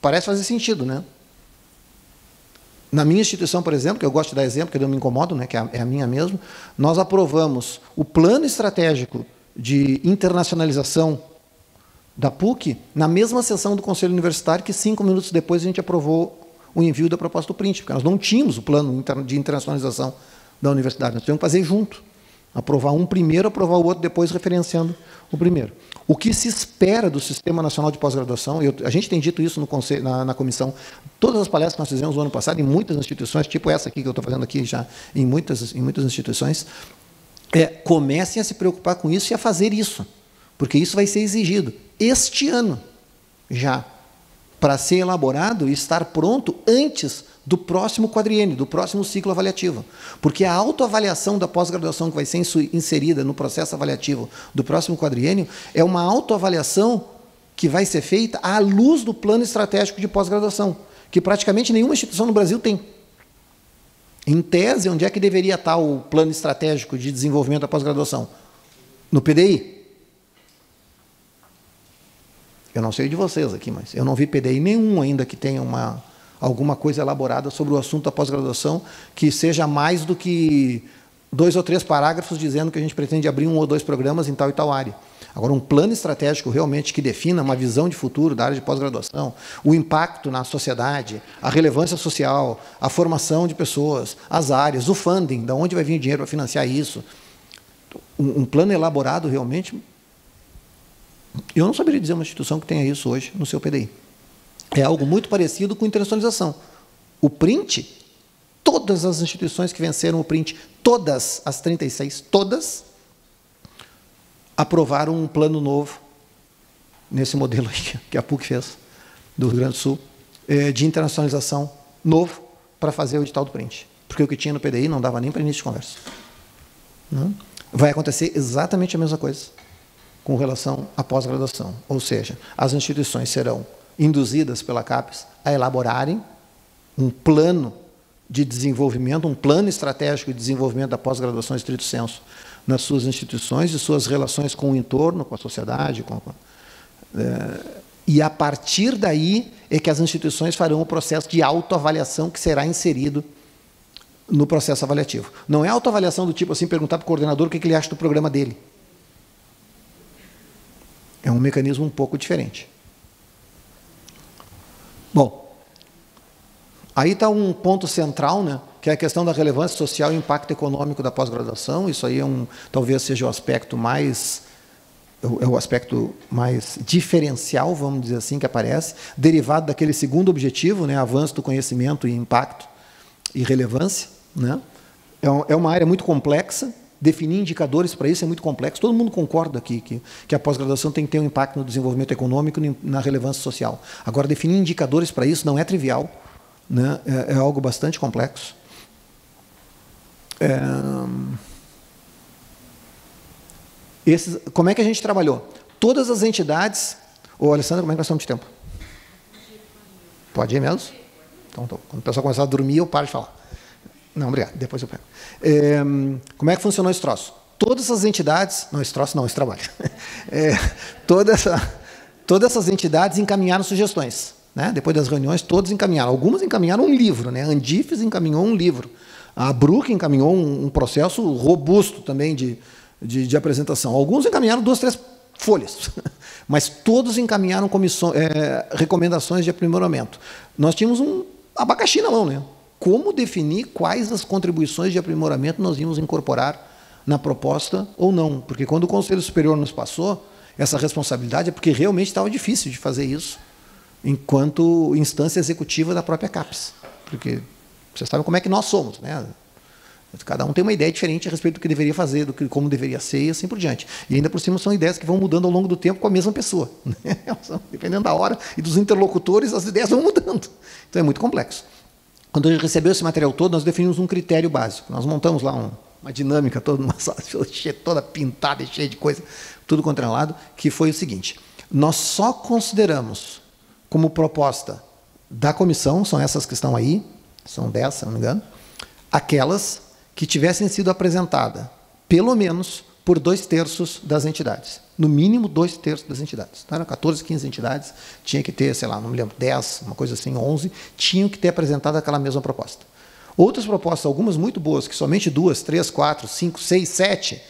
Parece fazer sentido, né? Na minha instituição, por exemplo, que eu gosto de dar exemplo, que eu não me incomodo, né, que é a minha mesmo, nós aprovamos o plano estratégico de internacionalização da PUC na mesma sessão do Conselho Universitário, que 5 minutos depois a gente aprovou o envio da proposta do print, porque nós não tínhamos o plano de internacionalização da universidade, nós tivemos que fazer junto, aprovar um primeiro, aprovar o outro depois, referenciando o primeiro. O que se espera do Sistema Nacional de Pós-Graduação, a gente tem dito isso no conselho, na comissão, todas as palestras que nós fizemos no ano passado, em muitas instituições, tipo essa aqui que eu estou fazendo aqui já, em muitas instituições, comecem a se preocupar com isso e a fazer isso, porque isso vai ser exigido este ano já, para ser elaborado e estar pronto antes do próximo quadriênio, do próximo ciclo avaliativo. Porque a autoavaliação da pós-graduação que vai ser inserida no processo avaliativo do próximo quadriênio é uma autoavaliação que vai ser feita à luz do plano estratégico de pós-graduação, que praticamente nenhuma instituição no Brasil tem. Em tese, onde é que deveria estar o plano estratégico de desenvolvimento da pós-graduação? No PDI. Eu não sei de vocês aqui, mas eu não vi PDI nenhum ainda que tenha alguma coisa elaborada sobre o assunto da pós-graduação que seja mais do que 2 ou 3 parágrafos dizendo que a gente pretende abrir 1 ou 2 programas em tal e tal área. Agora, um plano estratégico realmente que defina uma visão de futuro da área de pós-graduação, o impacto na sociedade, a relevância social, a formação de pessoas, as áreas, o funding, de onde vai vir o dinheiro para financiar isso. Um plano elaborado realmente... Eu não saberia dizer uma instituição que tenha isso hoje no seu PDI. É algo muito parecido com internacionalização. O print, todas as instituições que venceram o print, todas as 36, todas, aprovaram um plano novo, nesse modelo aí que a PUC fez, do Rio Grande do Sul, de internacionalização novo, para fazer o edital do print. Porque o que tinha no PDI não dava nem para início de conversa. Vai acontecer exatamente a mesma coisa com relação à pós-graduação. Ou seja, as instituições serão induzidas pela CAPES a elaborarem um plano de desenvolvimento, um plano estratégico de desenvolvimento da pós-graduação estrito sensu nas suas instituições e suas relações com o entorno, com a sociedade. E, a partir daí, é que as instituições farão o processo de autoavaliação que será inserido no processo avaliativo. Não é autoavaliação do tipo assim, perguntar para o coordenador o que ele acha do programa dele. É um mecanismo um pouco diferente. Bom, aí está um ponto central, né, que é a questão da relevância social e impacto econômico da pós-graduação. Isso aí talvez seja o aspecto mais diferencial, vamos dizer assim, que aparece, derivado daquele segundo objetivo, né, avanço do conhecimento e impacto e relevância, né? É uma área muito complexa. Definir indicadores para isso é muito complexo. Todo mundo concorda aqui que a pós-graduação tem que ter um impacto no desenvolvimento econômico e na relevância social. Agora, definir indicadores para isso não é trivial, né? É algo bastante complexo. Como é que a gente trabalhou? Todas as entidades... Ô, Alessandra, como é que nós estamos de tempo? Pode ir mesmo? Então, quando o pessoal começar a dormir, eu paro de falar. Não, obrigado, depois eu pego. Como é que funcionou esse troço? Todas as entidades... Não, esse troço não, esse trabalho. Todas essas entidades encaminharam sugestões. Né? Depois das reuniões, todos encaminharam. Algumas encaminharam um livro. Né? A Andifes encaminhou um livro. A Bruc encaminhou um processo robusto também de apresentação. Alguns encaminharam 2, 3 folhas, mas todos encaminharam recomendações de aprimoramento. Nós tínhamos um abacaxi na mão, né? Como definir quais as contribuições de aprimoramento nós íamos incorporar na proposta ou não, porque quando o Conselho Superior nos passou essa responsabilidade é porque realmente estava difícil de fazer isso enquanto instância executiva da própria CAPES, porque vocês sabem como é que nós somos, né? Cada um tem uma ideia diferente a respeito do que deveria fazer, do que como deveria ser e assim por diante. E ainda por cima são ideias que vão mudando ao longo do tempo com a mesma pessoa, né? Dependendo da hora e dos interlocutores, as ideias vão mudando. Então é muito complexo. Quando a gente recebeu esse material todo, nós definimos um critério básico. Nós montamos lá uma dinâmica toda, uma sala toda pintada e cheia de coisa, tudo controlado, que foi o seguinte: nós só consideramos como proposta da comissão, são essas que estão aí, são 10, se não me engano, aquelas que tivessem sido apresentadas, pelo menos, por 2/3 das entidades. No mínimo, 2/3 das entidades. Então, eram 14, 15 entidades, tinha que ter, sei lá, não me lembro, 10, uma coisa assim, 11, tinham que ter apresentado aquela mesma proposta. Outras propostas, algumas muito boas, que somente 2, 3, 4, 5, 6, 7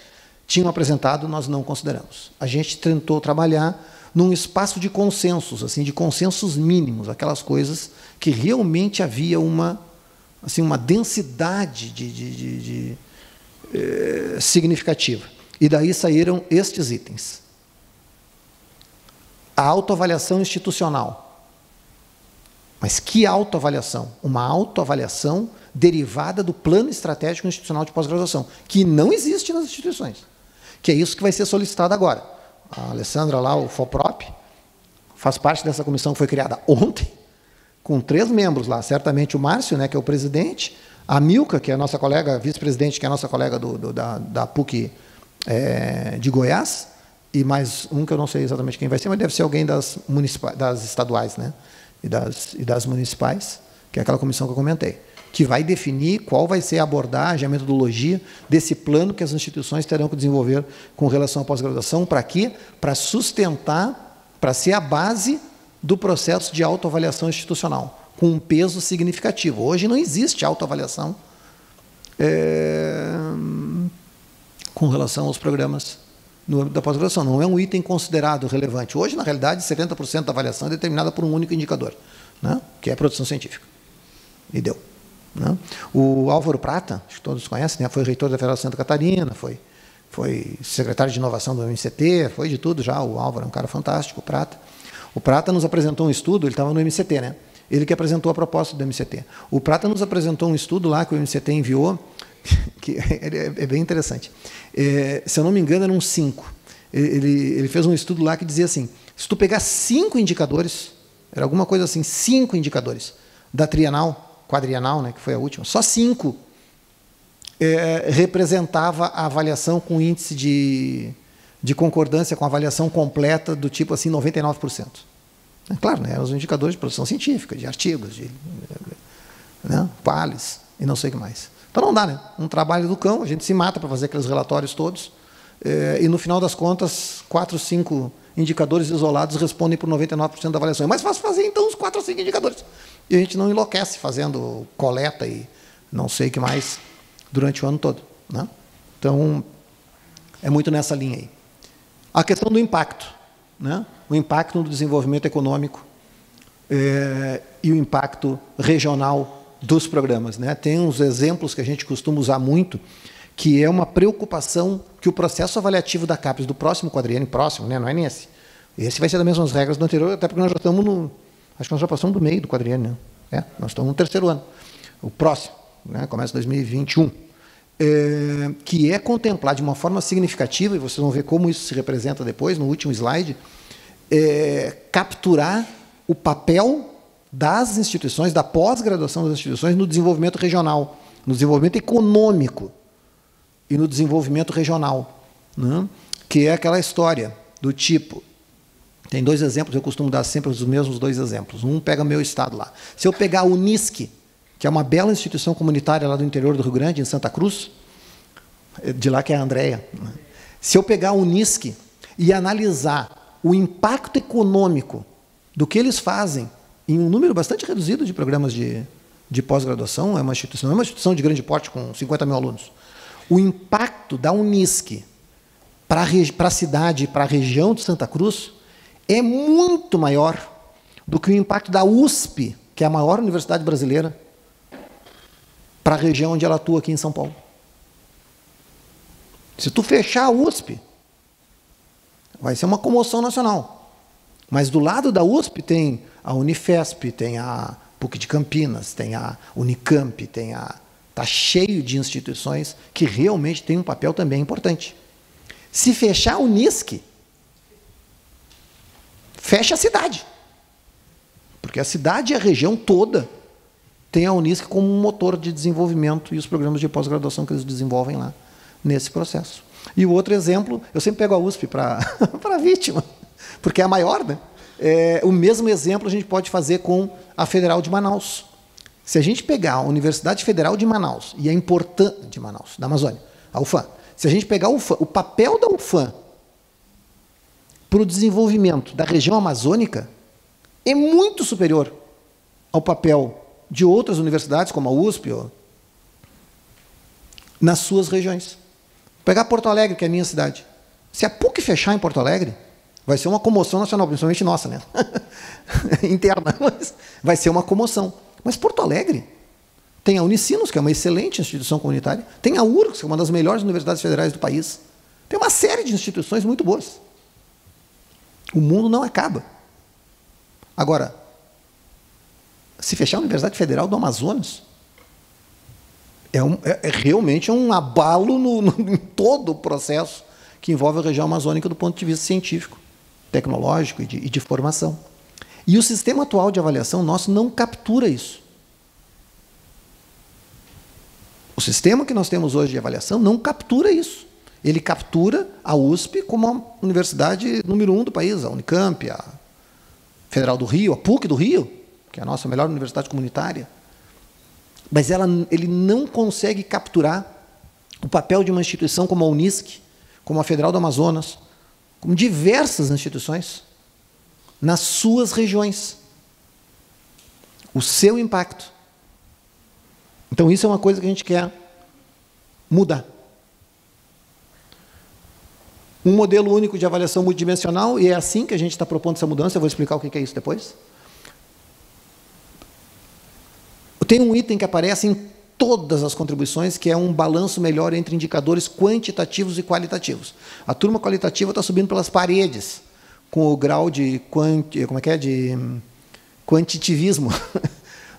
tinham apresentado, nós não consideramos. A gente tentou trabalhar num espaço de consensos, assim, de consensos mínimos, aquelas coisas que realmente havia uma densidade significativa. E daí saíram estes itens. A autoavaliação institucional. Mas que autoavaliação? Uma autoavaliação derivada do Plano Estratégico Institucional de Pós-Graduação, que não existe nas instituições. Que é isso que vai ser solicitado agora. A Alessandra lá, o FOPROP, faz parte dessa comissão que foi criada ontem, com 3 membros lá, certamente o Márcio, né, que é o presidente, a Milka, que é a nossa colega, vice-presidente, que é a nossa colega da PUC de Goiás, e mais um que eu não sei exatamente quem vai ser, mas deve ser alguém das estaduais, né, e das municipais, que é aquela comissão que eu comentei, que vai definir qual vai ser a abordagem, a metodologia desse plano que as instituições terão que desenvolver com relação à pós-graduação. Para quê? Para sustentar, para ser a base do processo de autoavaliação institucional, com um peso significativo. Hoje não existe autoavaliação com relação aos programas no âmbito da pós-graduação. Não é um item considerado relevante. Hoje, na realidade, 70% da avaliação é determinada por um único indicador, né, que é a produção científica. E deu. Né? O Álvaro Prata, acho que todos conhecem, né, foi reitor da Federal de Santa Catarina, foi secretário de inovação do MCT, foi de tudo já. O Álvaro é um cara fantástico, o Prata. O Prata nos apresentou um estudo, ele estava no MCT, né? Ele que apresentou a proposta do MCT. O Prata nos apresentou um estudo lá que o MCT enviou, que é bem interessante. Se eu não me engano, eram 5. Ele fez um estudo lá que dizia assim, se tu pegar 5 indicadores, era alguma coisa assim, 5 indicadores da trienal, quadrienal, né, que foi a última, só 5 representava a avaliação com índice de concordância com a avaliação completa do tipo assim 99%. É claro, né, os indicadores de produção científica, de artigos, né, quales e não sei o que mais. Então não dá, né? Um trabalho do cão, a gente se mata para fazer aqueles relatórios todos, e no final das contas, 4, 5 indicadores isolados respondem por 99% da avaliação. É mais fácil fazer então os 4 ou 5 indicadores. E a gente não enlouquece fazendo coleta e não sei o que mais durante o ano todo, né? Então, é muito nessa linha aí. A questão do impacto, né? O impacto no desenvolvimento econômico e o impacto regional dos programas, né? Tem uns exemplos que a gente costuma usar muito, que é uma preocupação que o processo avaliativo da CAPES do próximo quadriênio, né? Não é nesse. Esse vai ser das mesmas regras do anterior, até porque nós já estamos acho que nós já passamos do meio do quadriênio, né? Nós estamos no 3º ano. O próximo, né? Começa 2021. Que é contemplar de uma forma significativa, e vocês vão ver como isso se representa depois, no último slide, capturar o papel das instituições, da pós-graduação das instituições no desenvolvimento regional, no desenvolvimento econômico e no desenvolvimento regional, né? Que é aquela história do tipo, tem 2 exemplos, eu costumo dar sempre os mesmos 2 exemplos. Um pega meu estado lá. Se eu pegar a Unisc, que é uma bela instituição comunitária lá do interior do Rio Grande, em Santa Cruz, de lá que é a Andréia. Se eu pegar a Unisc e analisar o impacto econômico do que eles fazem em um número bastante reduzido de programas de pós-graduação, é uma instituição de grande porte com 50 mil alunos. O impacto da Unisc para a cidade, para a região de Santa Cruz, é muito maior do que o impacto da USP, que é a maior universidade brasileira, para a região onde ela atua aqui em São Paulo. Se tu fechar a USP, vai ser uma comoção nacional. Mas do lado da USP tem a Unifesp, tem a PUC de Campinas, tem a Unicamp, está cheio de instituições que realmente têm um papel também importante. Se fechar a Unisc, fecha a cidade. Porque a cidade e a região toda tem a Unisc como um motor de desenvolvimento e os programas de pós-graduação que eles desenvolvem lá nesse processo. E o outro exemplo, eu sempre pego a USP para a vítima, porque é a maior, né? O mesmo exemplo a gente pode fazer com a Federal de Manaus. Se a gente pegar a Universidade Federal de Manaus, e a importância de Manaus, da Amazônia, a UFAM, se a gente pegar a UFAM, o papel da UFAM para o desenvolvimento da região amazônica é muito superior ao papel de outras universidades, como a USP, nas suas regiões. Vou pegar Porto Alegre, que é a minha cidade. Se a PUC fechar em Porto Alegre, vai ser uma comoção nacional, principalmente nossa, né? Interna, mas vai ser uma comoção. Mas Porto Alegre tem a Unicinos, que é uma excelente instituição comunitária, tem a URGS, que é uma das melhores universidades federais do país, tem uma série de instituições muito boas. O mundo não acaba. Agora, se fechar a Universidade Federal do Amazonas, é realmente um abalo em todo o processo que envolve a região amazônica do ponto de vista científico, tecnológico e de formação. E o sistema atual de avaliação nosso não captura isso. O sistema que nós temos hoje de avaliação não captura isso. Ele captura a USP como a universidade número 1 do país, a Unicamp, a Federal do Rio, a PUC do Rio, que é a nossa melhor universidade comunitária. Mas ele não consegue capturar o papel de uma instituição como a Unisc, como a Federal do Amazonas, como diversas instituições, nas suas regiões. O seu impacto. Então, isso é uma coisa que a gente quer mudar. Um modelo único de avaliação multidimensional, e é assim que a gente está propondo essa mudança, eu vou explicar o que é isso depois. Tem um item que aparece em todas as contribuições, que é um balanço melhor entre indicadores quantitativos e qualitativos. A turma qualitativa está subindo pelas paredes, com o grau de quantitivismo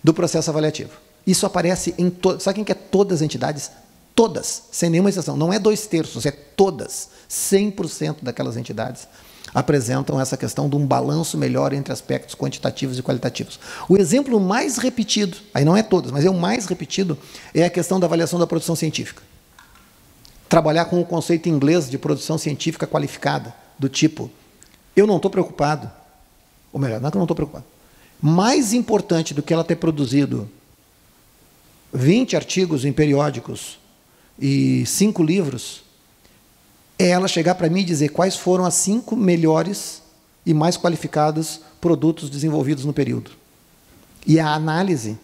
do processo avaliativo. Isso aparece em todas. Sabe quem que é todas as entidades? Todas, sem nenhuma exceção. Não é 2/3, é todas. 100% daquelas entidades apresentam essa questão de um balanço melhor entre aspectos quantitativos e qualitativos. O exemplo mais repetido, aí não é todas, mas é o mais repetido, é a questão da avaliação da produção científica. Trabalhar com o conceito inglês de produção científica qualificada, do tipo, eu não estou preocupado, ou melhor, não é que eu não estou preocupado, mais importante do que ela ter produzido 20 artigos em periódicos e 5 livros, é ela chegar para mim e dizer quais foram as 5 melhores e mais qualificados produtos desenvolvidos no período. E a análise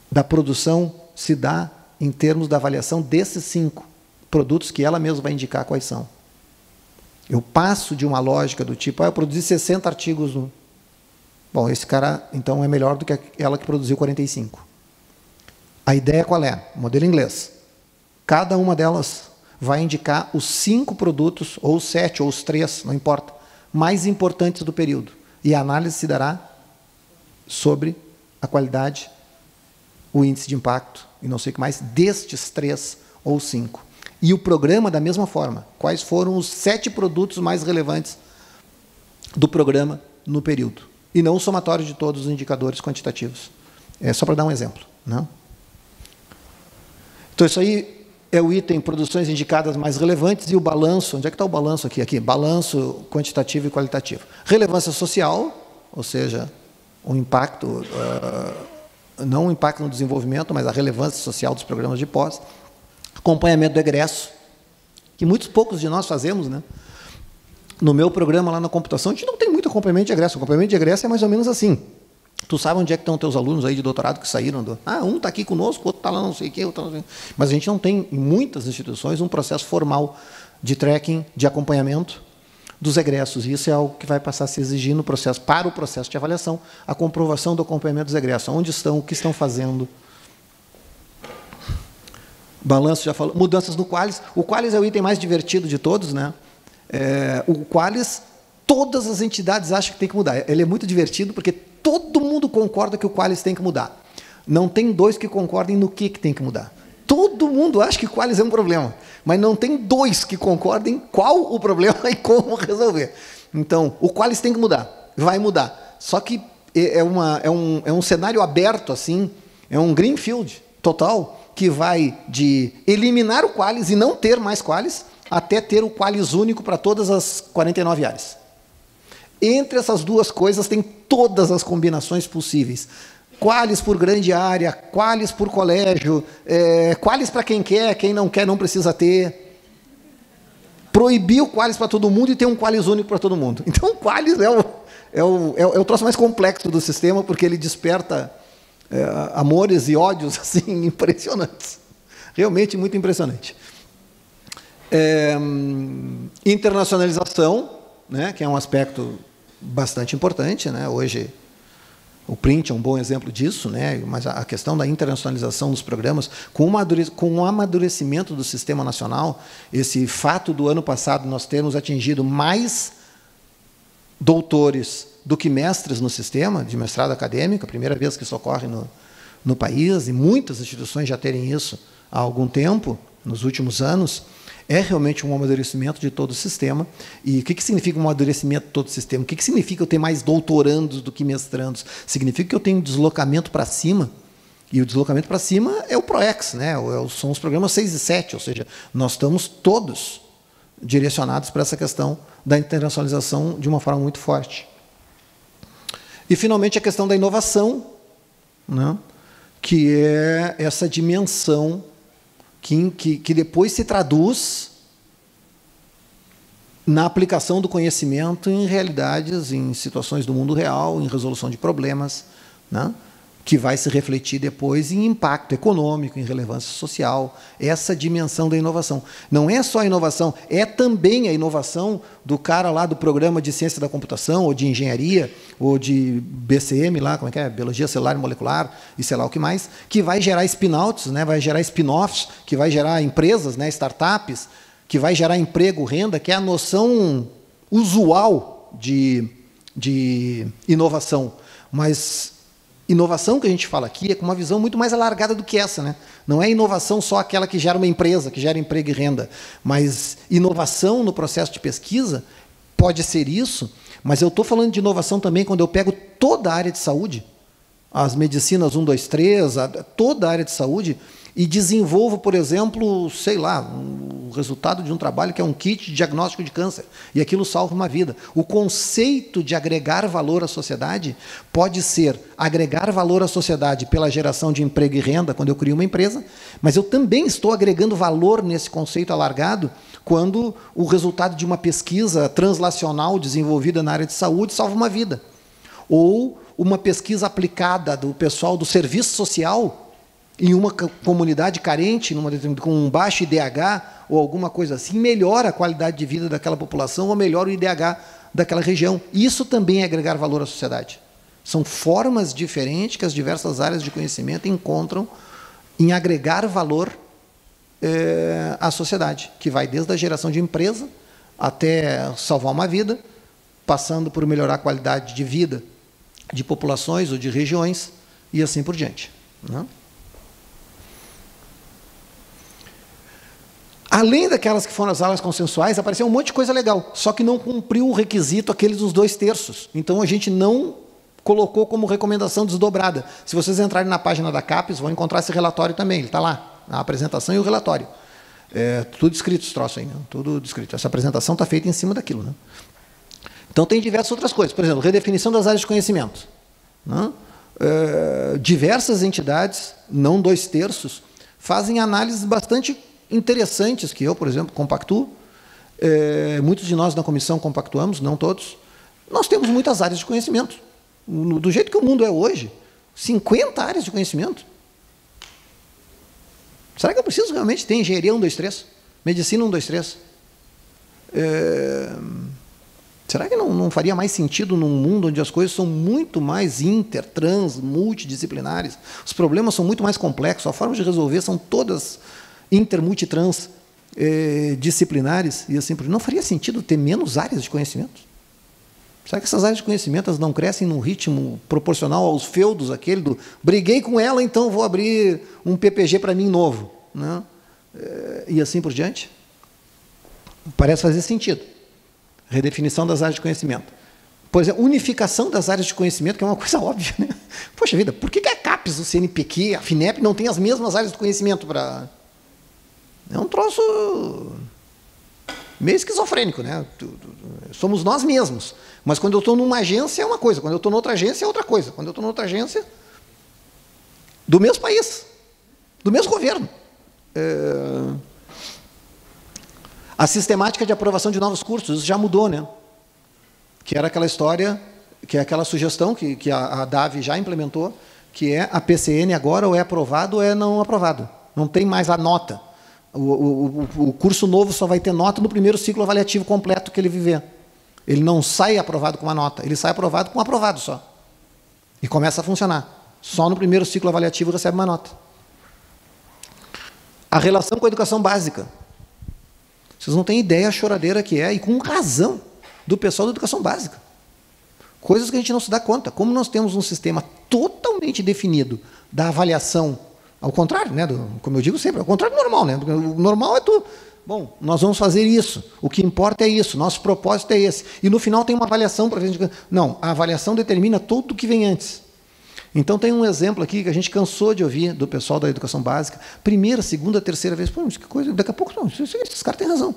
da produção se dá em termos da avaliação desses 5 produtos que ela mesma vai indicar quais são. Eu passo de uma lógica do tipo, eu produzi 60 artigos. Bom, esse cara, então, é melhor do que ela que produziu 45. A ideia qual é? Modelo inglês. Cada uma delas vai indicar os 5 produtos, ou os 7, ou os 3, não importa, mais importantes do período. E a análise se dará sobre a qualidade, o índice de impacto, e não sei o que mais, destes 3 ou 5. E o programa, da mesma forma, quais foram os 7 produtos mais relevantes do programa no período. E não o somatório de todos os indicadores quantitativos. É só para dar um exemplo. Não? Então, isso aí é o item produções indicadas mais relevantes e o balanço. Onde é que está o balanço aqui? Aqui, balanço quantitativo e qualitativo. Relevância social, ou seja, o impacto, não o impacto no desenvolvimento, mas a relevância social dos programas de pós. Acompanhamento do egresso, que muitos poucos de nós fazemos, né? No meu programa lá na computação, a gente não tem muito acompanhamento de egresso. O acompanhamento de egresso é mais ou menos assim. Tu sabe onde é que estão teus alunos aí de doutorado que saíram do... um está aqui conosco, o outro está lá não sei o quê, outro tá não sei o quê. Mas a gente não tem, em muitas instituições, um processo formal de tracking, de acompanhamento dos egressos. E isso é algo que vai passar a se exigir no processo, para o processo de avaliação, a comprovação do acompanhamento dos egressos. Onde estão, o que estão fazendo. Balanço, já falou. Mudanças no Qualis. O Qualis é o item mais divertido de todos, né? O Qualis, todas as entidades acham que tem que mudar. Ele é muito divertido porque todo mundo concorda que o Qualis tem que mudar. Não tem dois que concordem no que tem que mudar. Todo mundo acha que o Qualis é um problema, mas não tem dois que concordem qual o problema e como resolver. Então, o Qualis tem que mudar, vai mudar. Só que é um cenário aberto, assim, é um greenfield total, que vai de eliminar o Qualis e não ter mais Qualis, até ter o Qualis único para todas as 49 áreas. Entre essas duas coisas tem todas as combinações possíveis. Qualis por grande área, Qualis por colégio, Qualis para quem não quer não precisa ter. Proibir o Qualis para todo mundo e ter um Qualis único para todo mundo. Então o Qualis é o troço mais complexo do sistema, porque ele desperta amores e ódios assim, impressionantes. Realmente muito impressionante. Internacionalização, né, que é um aspecto bastante importante, né? Hoje o print é um bom exemplo disso, né? Mas a questão da internacionalização dos programas, com o amadurecimento do sistema nacional, esse fato do ano passado nós termos atingido mais doutores do que mestres no sistema, de mestrado acadêmico, a primeira vez que isso ocorre no país, e muitas instituições já terem isso há algum tempo, nos últimos anos, é realmente um amadurecimento de todo o sistema. E o que significa um amadurecimento de todo o sistema? O que significa eu ter mais doutorandos do que mestrandos? Significa que eu tenho um deslocamento para cima, e o deslocamento para cima é o PROEX, né? São os programas 6 e 7, ou seja, nós estamos todos direcionados para essa questão da internacionalização de uma forma muito forte. E, finalmente, a questão da inovação, né? Que é essa dimensão que depois se traduz na aplicação do conhecimento em realidades, em situações do mundo real, em resolução de problemas, né? Que vai se refletir depois em impacto econômico, em relevância social, essa dimensão da inovação. Não é só a inovação, é também a inovação do cara lá do programa de ciência da computação, ou de engenharia, ou de BCM, lá, como é que é? Biologia celular e molecular, e sei lá o que mais, que vai gerar spin-outs, né? Vai gerar spin-offs, que vai gerar empresas, né? Startups, que vai gerar emprego, renda, que é a noção usual de inovação. Mas inovação que a gente fala aqui é com uma visão muito mais alargada do que essa, né? Não é inovação só aquela que gera uma empresa, que gera emprego e renda, mas inovação no processo de pesquisa pode ser isso, mas eu estou falando de inovação também quando eu pego toda a área de saúde, as medicinas 1, 2, 3, toda a área de saúde, e desenvolvo, por exemplo, sei lá, o resultado de um trabalho que é um kit de diagnóstico de câncer, e aquilo salva uma vida. O conceito de agregar valor à sociedade pode ser agregar valor à sociedade pela geração de emprego e renda, quando eu crio uma empresa, mas eu também estou agregando valor nesse conceito alargado quando o resultado de uma pesquisa translacional desenvolvida na área de saúde salva uma vida. Ou uma pesquisa aplicada do pessoal do serviço social em uma comunidade carente, com um baixo IDH ou alguma coisa assim, melhora a qualidade de vida daquela população ou melhora o IDH daquela região. Isso também é agregar valor à sociedade. São formas diferentes que as diversas áreas de conhecimento encontram em agregar valor à sociedade, que vai desde a geração de empresa até salvar uma vida, passando por melhorar a qualidade de vida de populações ou de regiões e assim por diante, né? Além daquelas que foram as aulas consensuais, apareceu um monte de coisa legal, só que não cumpriu o requisito aquele dos 2/3. Então, a gente não colocou como recomendação desdobrada. Se vocês entrarem na página da CAPES, vão encontrar esse relatório também. Ele está lá, a apresentação e o relatório. Tudo escrito, esse troço aí, né? Tudo descrito. Essa apresentação está feita em cima daquilo, né? Então, tem diversas outras coisas. Por exemplo, redefinição das áreas de conhecimento, né? Diversas entidades, não 2/3, fazem análises bastante interessantes que eu, por exemplo, compactuo. Muitos de nós na comissão compactuamos, não todos. Nós temos muitas áreas de conhecimento. Do jeito que o mundo é hoje, 50 áreas de conhecimento. Será que eu preciso realmente ter engenharia 1, 2, 3? Medicina 1, 2, 3? Será que não faria mais sentido num mundo onde as coisas são muito mais trans, multidisciplinares? Os problemas são muito mais complexos, a forma de resolver são todas multitrans, disciplinares e assim por diante. Não faria sentido ter menos áreas de conhecimento? Será que essas áreas de conhecimento não crescem num ritmo proporcional aos feudos, aquele do briguei com ela, então vou abrir um PPG para mim novo, né? E assim por diante? Parece fazer sentido. Redefinição das áreas de conhecimento. Por exemplo, unificação das áreas de conhecimento, que é uma coisa óbvia, né? Poxa vida, por que a CAPES, o CNPq, a FINEP não tem as mesmas áreas de conhecimento para... É um troço meio esquizofrênico, né? Somos nós mesmos. Mas quando eu estou numa agência é uma coisa, quando eu estou noutra agência é outra coisa. Quando eu estou noutra agência do mesmo país, do mesmo governo. A sistemática de aprovação de novos cursos, isso já mudou, né? Que era aquela história, que é aquela sugestão que a DAV já implementou, que é a PCN agora ou é aprovado ou é não aprovado. Não tem mais a nota. O curso novo só vai ter nota no primeiro ciclo avaliativo completo que ele viver. Ele não sai aprovado com uma nota, ele sai aprovado com um aprovado só. E começa a funcionar. Só no primeiro ciclo avaliativo recebe uma nota. A relação com a educação básica. Vocês não têm ideia a choradeira que é, e com razão, do pessoal da educação básica. Coisas que a gente não se dá conta. Como nós temos um sistema totalmente definido da avaliação, ao contrário, né, como eu digo sempre, ao contrário do normal, né? O normal é tu... Bom, nós vamos fazer isso, o que importa é isso, nosso propósito é esse. E no final tem uma avaliação para ver. Não, a avaliação determina tudo o que vem antes. Então tem um exemplo aqui que a gente cansou de ouvir do pessoal da educação básica, primeira, segunda, terceira vez, pô, mas que coisa, daqui a pouco, não, esses caras têm razão.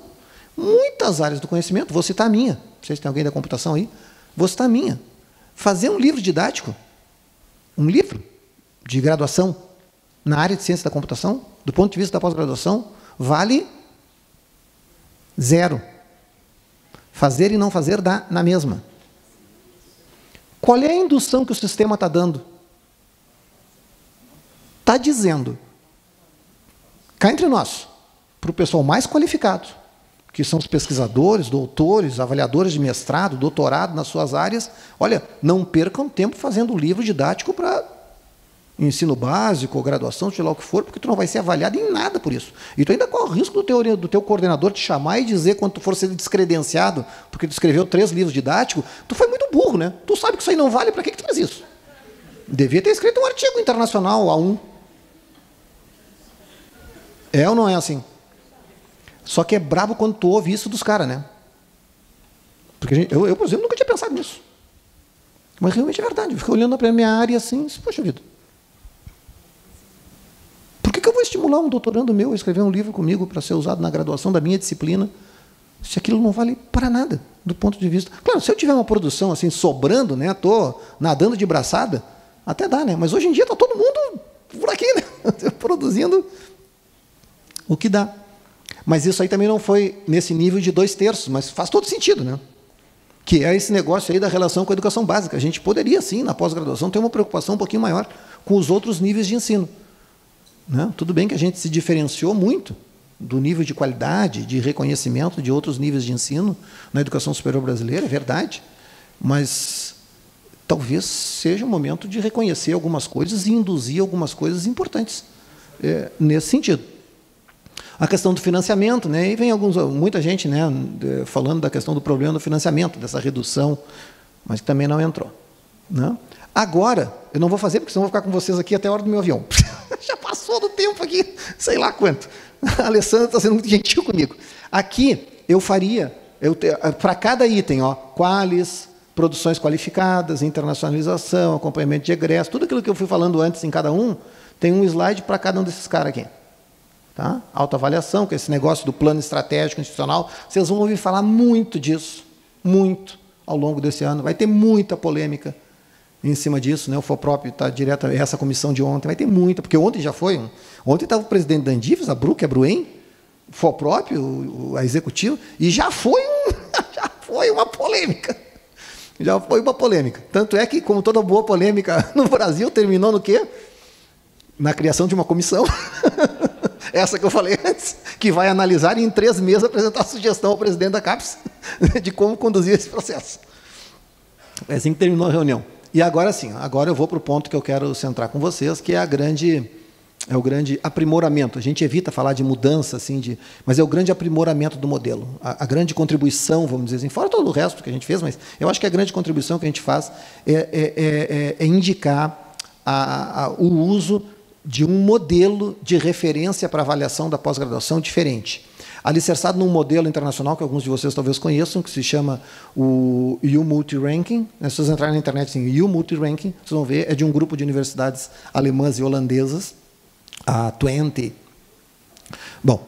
Muitas áreas do conhecimento, vou citar a minha, não sei se tem alguém da computação aí, vou citar a minha. Fazer um livro didático, um livro de graduação na área de ciência da computação, do ponto de vista da pós-graduação, vale 0. Fazer e não fazer dá na mesma. Qual é a indução que o sistema está dando? Está dizendo, cá entre nós, para o pessoal mais qualificado, que são os pesquisadores, doutores, avaliadores de mestrado, doutorado nas suas áreas, olha, não percam tempo fazendo livro didático para ensino básico, graduação, sei lá o que for, porque tu não vai ser avaliado em nada por isso. E tu ainda corre o risco do teu coordenador te chamar e dizer, quando tu for ser descredenciado, porque tu escreveu 3 livros didáticos, tu foi muito burro, né? Tu sabe que isso aí não vale, para que tu fez isso? Devia ter escrito um artigo internacional, A1. É ou não é assim? Só que é brabo quando tu ouve isso dos caras, né? Porque eu, por exemplo, nunca tinha pensado nisso. Mas realmente é verdade. Eu fico olhando para a minha área assim, poxa vida. Por que eu vou estimular um doutorando meu a escrever um livro comigo para ser usado na graduação da minha disciplina, se aquilo não vale para nada, do ponto de vista... Claro, se eu tiver uma produção assim, sobrando, né, estou nadando de braçada, até dá, né? Mas hoje em dia está todo mundo por aqui, né? Produzindo o que dá. Mas isso aí também não foi nesse nível de 2/3, mas faz todo sentido, né? Que é esse negócio aí da relação com a educação básica. A gente poderia, sim, na pós-graduação, ter uma preocupação um pouquinho maior com os outros níveis de ensino. Né? Tudo bem que a gente se diferenciou muito do nível de qualidade, de reconhecimento de outros níveis de ensino na educação superior brasileira, é verdade, mas talvez seja o momento de reconhecer algumas coisas e induzir algumas coisas importantes nesse sentido. A questão do financiamento, né? E vem muita gente, né, falando da questão do problema do financiamento, dessa redução, mas que também não entrou. Né? Agora, eu não vou fazer, porque senão eu vou ficar com vocês aqui até a hora do meu avião. Já passou do tempo aqui, sei lá quanto. A Alessandra está sendo muito gentil comigo. Aqui, eu faria, para cada item, ó, qualis, produções qualificadas, internacionalização, acompanhamento de egresso, tudo aquilo que eu fui falando antes em cada um, tem um slide para cada um desses caras aqui. Tá? Autoavaliação, que é esse negócio do plano estratégico institucional, vocês vão ouvir falar muito disso, muito, ao longo desse ano. Vai ter muita polêmica em cima disso, né? O FOPROP está direto, essa comissão de ontem, vai ter muita, porque ontem já foi, ontem estava o presidente da Andifes, a Bru, que é Bruen, o FOPROP, a executiva, e já foi uma polêmica. Já foi uma polêmica. Tanto é que, como toda boa polêmica no Brasil, terminou no quê? Na criação de uma comissão. Essa que eu falei antes, que vai analisar e em 3 meses apresentar a sugestão ao presidente da CAPES de como conduzir esse processo. É assim que terminou a reunião. E agora sim, agora eu vou para o ponto que eu quero centrar com vocês, que é o grande aprimoramento. A gente evita falar de mudança, assim, mas é o grande aprimoramento do modelo. A grande contribuição, vamos dizer assim, fora todo o resto que a gente fez, mas eu acho que a grande contribuição que a gente faz é indicar o uso de um modelo de referência para avaliação da pós-graduação diferente. Alicerçado num modelo internacional que alguns de vocês talvez conheçam, que se chama o U-Multi-Ranking. Se vocês entrarem na internet em U-Multi-Ranking, vocês vão ver, é de um grupo de universidades alemãs e holandesas, a 20. Bom,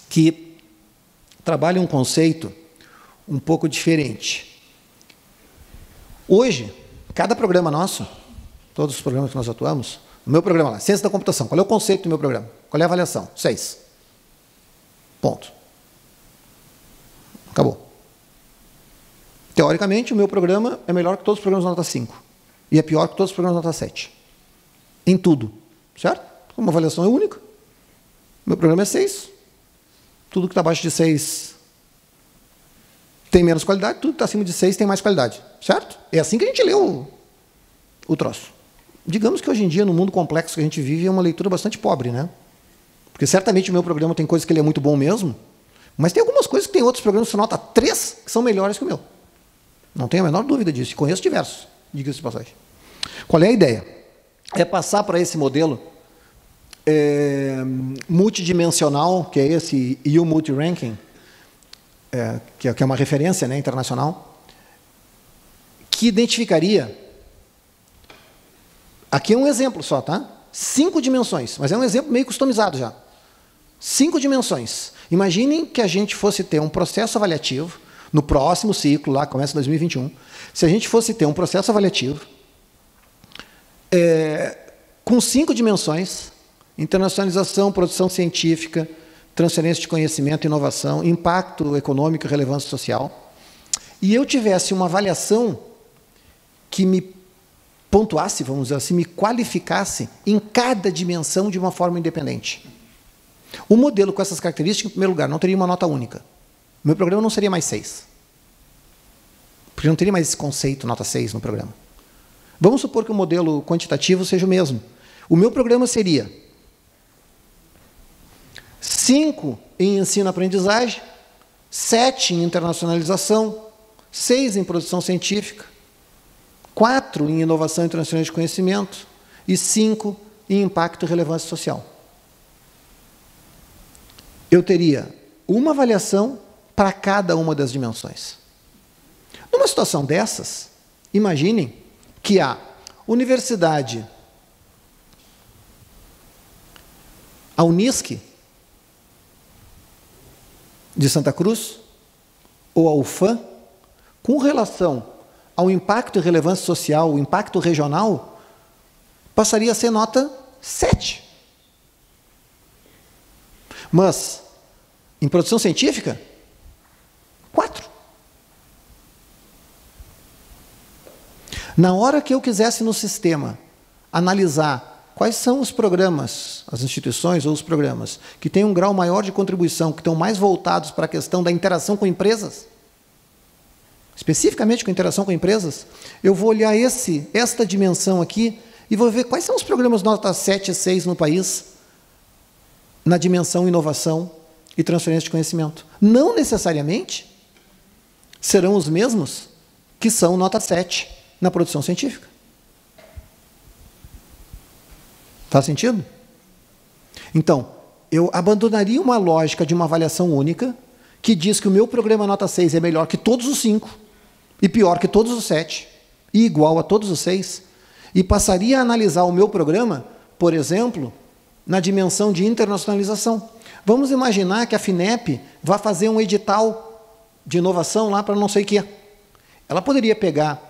que trabalha um conceito um pouco diferente. Hoje, cada programa nosso, todos os programas que nós atuamos, o meu programa lá, Ciência da Computação, qual é o conceito do meu programa? Qual é a avaliação? 6. Ponto. Acabou. Teoricamente, o meu programa é melhor que todos os programas nota 5. E é pior que todos os programas nota 7. Em tudo. Certo? Uma avaliação é única. O meu programa é 6. Tudo que está abaixo de 6 tem menos qualidade, tudo que está acima de 6 tem mais qualidade. Certo? É assim que a gente lê o troço. Digamos que hoje em dia, no mundo complexo que a gente vive, é uma leitura bastante pobre, né? Porque certamente o meu programa tem coisas que ele é muito bom mesmo, mas tem algumas coisas que tem outros programas que nota 3 que são melhores que o meu. Não tenho a menor dúvida disso. Conheço diversos, diga-se de passagem. Qual é a ideia? É passar para esse modelo multidimensional, que é esse U-Multi-Ranking, que é uma referência, né, internacional, que identificaria... Aqui é um exemplo só, tá? 5 dimensões, mas é um exemplo meio customizado já. 5 dimensões. Imaginem que a gente fosse ter um processo avaliativo, no próximo ciclo, lá começa em 2021, se a gente fosse ter um processo avaliativo com 5 dimensões, internacionalização, produção científica, transferência de conhecimento, inovação, impacto econômico e relevância social, e eu tivesse uma avaliação que me pontuasse, vamos dizer assim, me qualificasse em cada dimensão de uma forma independente. O modelo com essas características, em primeiro lugar, não teria uma nota única. O meu programa não seria mais 6. Porque não teria mais esse conceito, nota 6, no programa. Vamos supor que o modelo quantitativo seja o mesmo. O meu programa seria 5 em ensino-aprendizagem, 7 em internacionalização, 6 em produção científica, 4 em inovação e transferência de conhecimento e 5 em impacto e relevância social. Eu teria uma avaliação para cada uma das dimensões. Numa situação dessas, imaginem que a universidade, a Unisc de Santa Cruz, ou a UFAM, com relação ao impacto e relevância social, o impacto regional, passaria a ser nota 7. Mas, em produção científica, 4. Na hora que eu quisesse no sistema analisar quais são os programas, as instituições ou os programas, que têm um grau maior de contribuição, que estão mais voltados para a questão da interação com empresas, especificamente com interação com empresas, eu vou olhar esta dimensão aqui e vou ver quais são os programas nota 7 e 6 no país, na dimensão inovação e transferência de conhecimento. Não necessariamente serão os mesmos que são nota 7 na produção científica. Faz sentido? Então, eu abandonaria uma lógica de uma avaliação única que diz que o meu programa nota 6 é melhor que todos os 5 e pior que todos os 7 e igual a todos os 6 e passaria a analisar o meu programa, por exemplo, na dimensão de internacionalização. Vamos imaginar que a FINEP vai fazer um edital de inovação lá para não sei o quê. Ela poderia pegar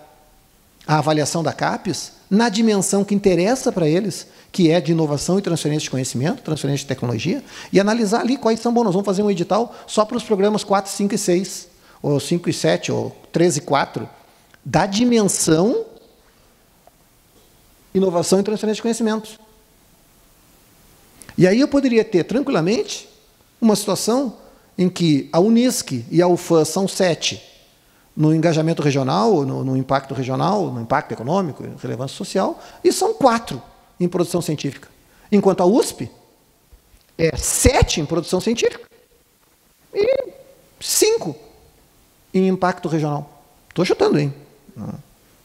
a avaliação da CAPES na dimensão que interessa para eles, que é de inovação e transferência de conhecimento, transferência de tecnologia, e analisar ali quais são bons. Nós vamos fazer um edital só para os programas 4, 5 e 6, ou 5 e 7, ou 13 e 4, da dimensão inovação e transferência de conhecimentos. E aí eu poderia ter, tranquilamente, uma situação em que a Unisc e a UFAM são 7 no engajamento regional, no impacto regional, no impacto econômico, relevância social, e são 4 em produção científica. Enquanto a USP é 7 em produção científica e 5 em impacto regional. Estou chutando, hein?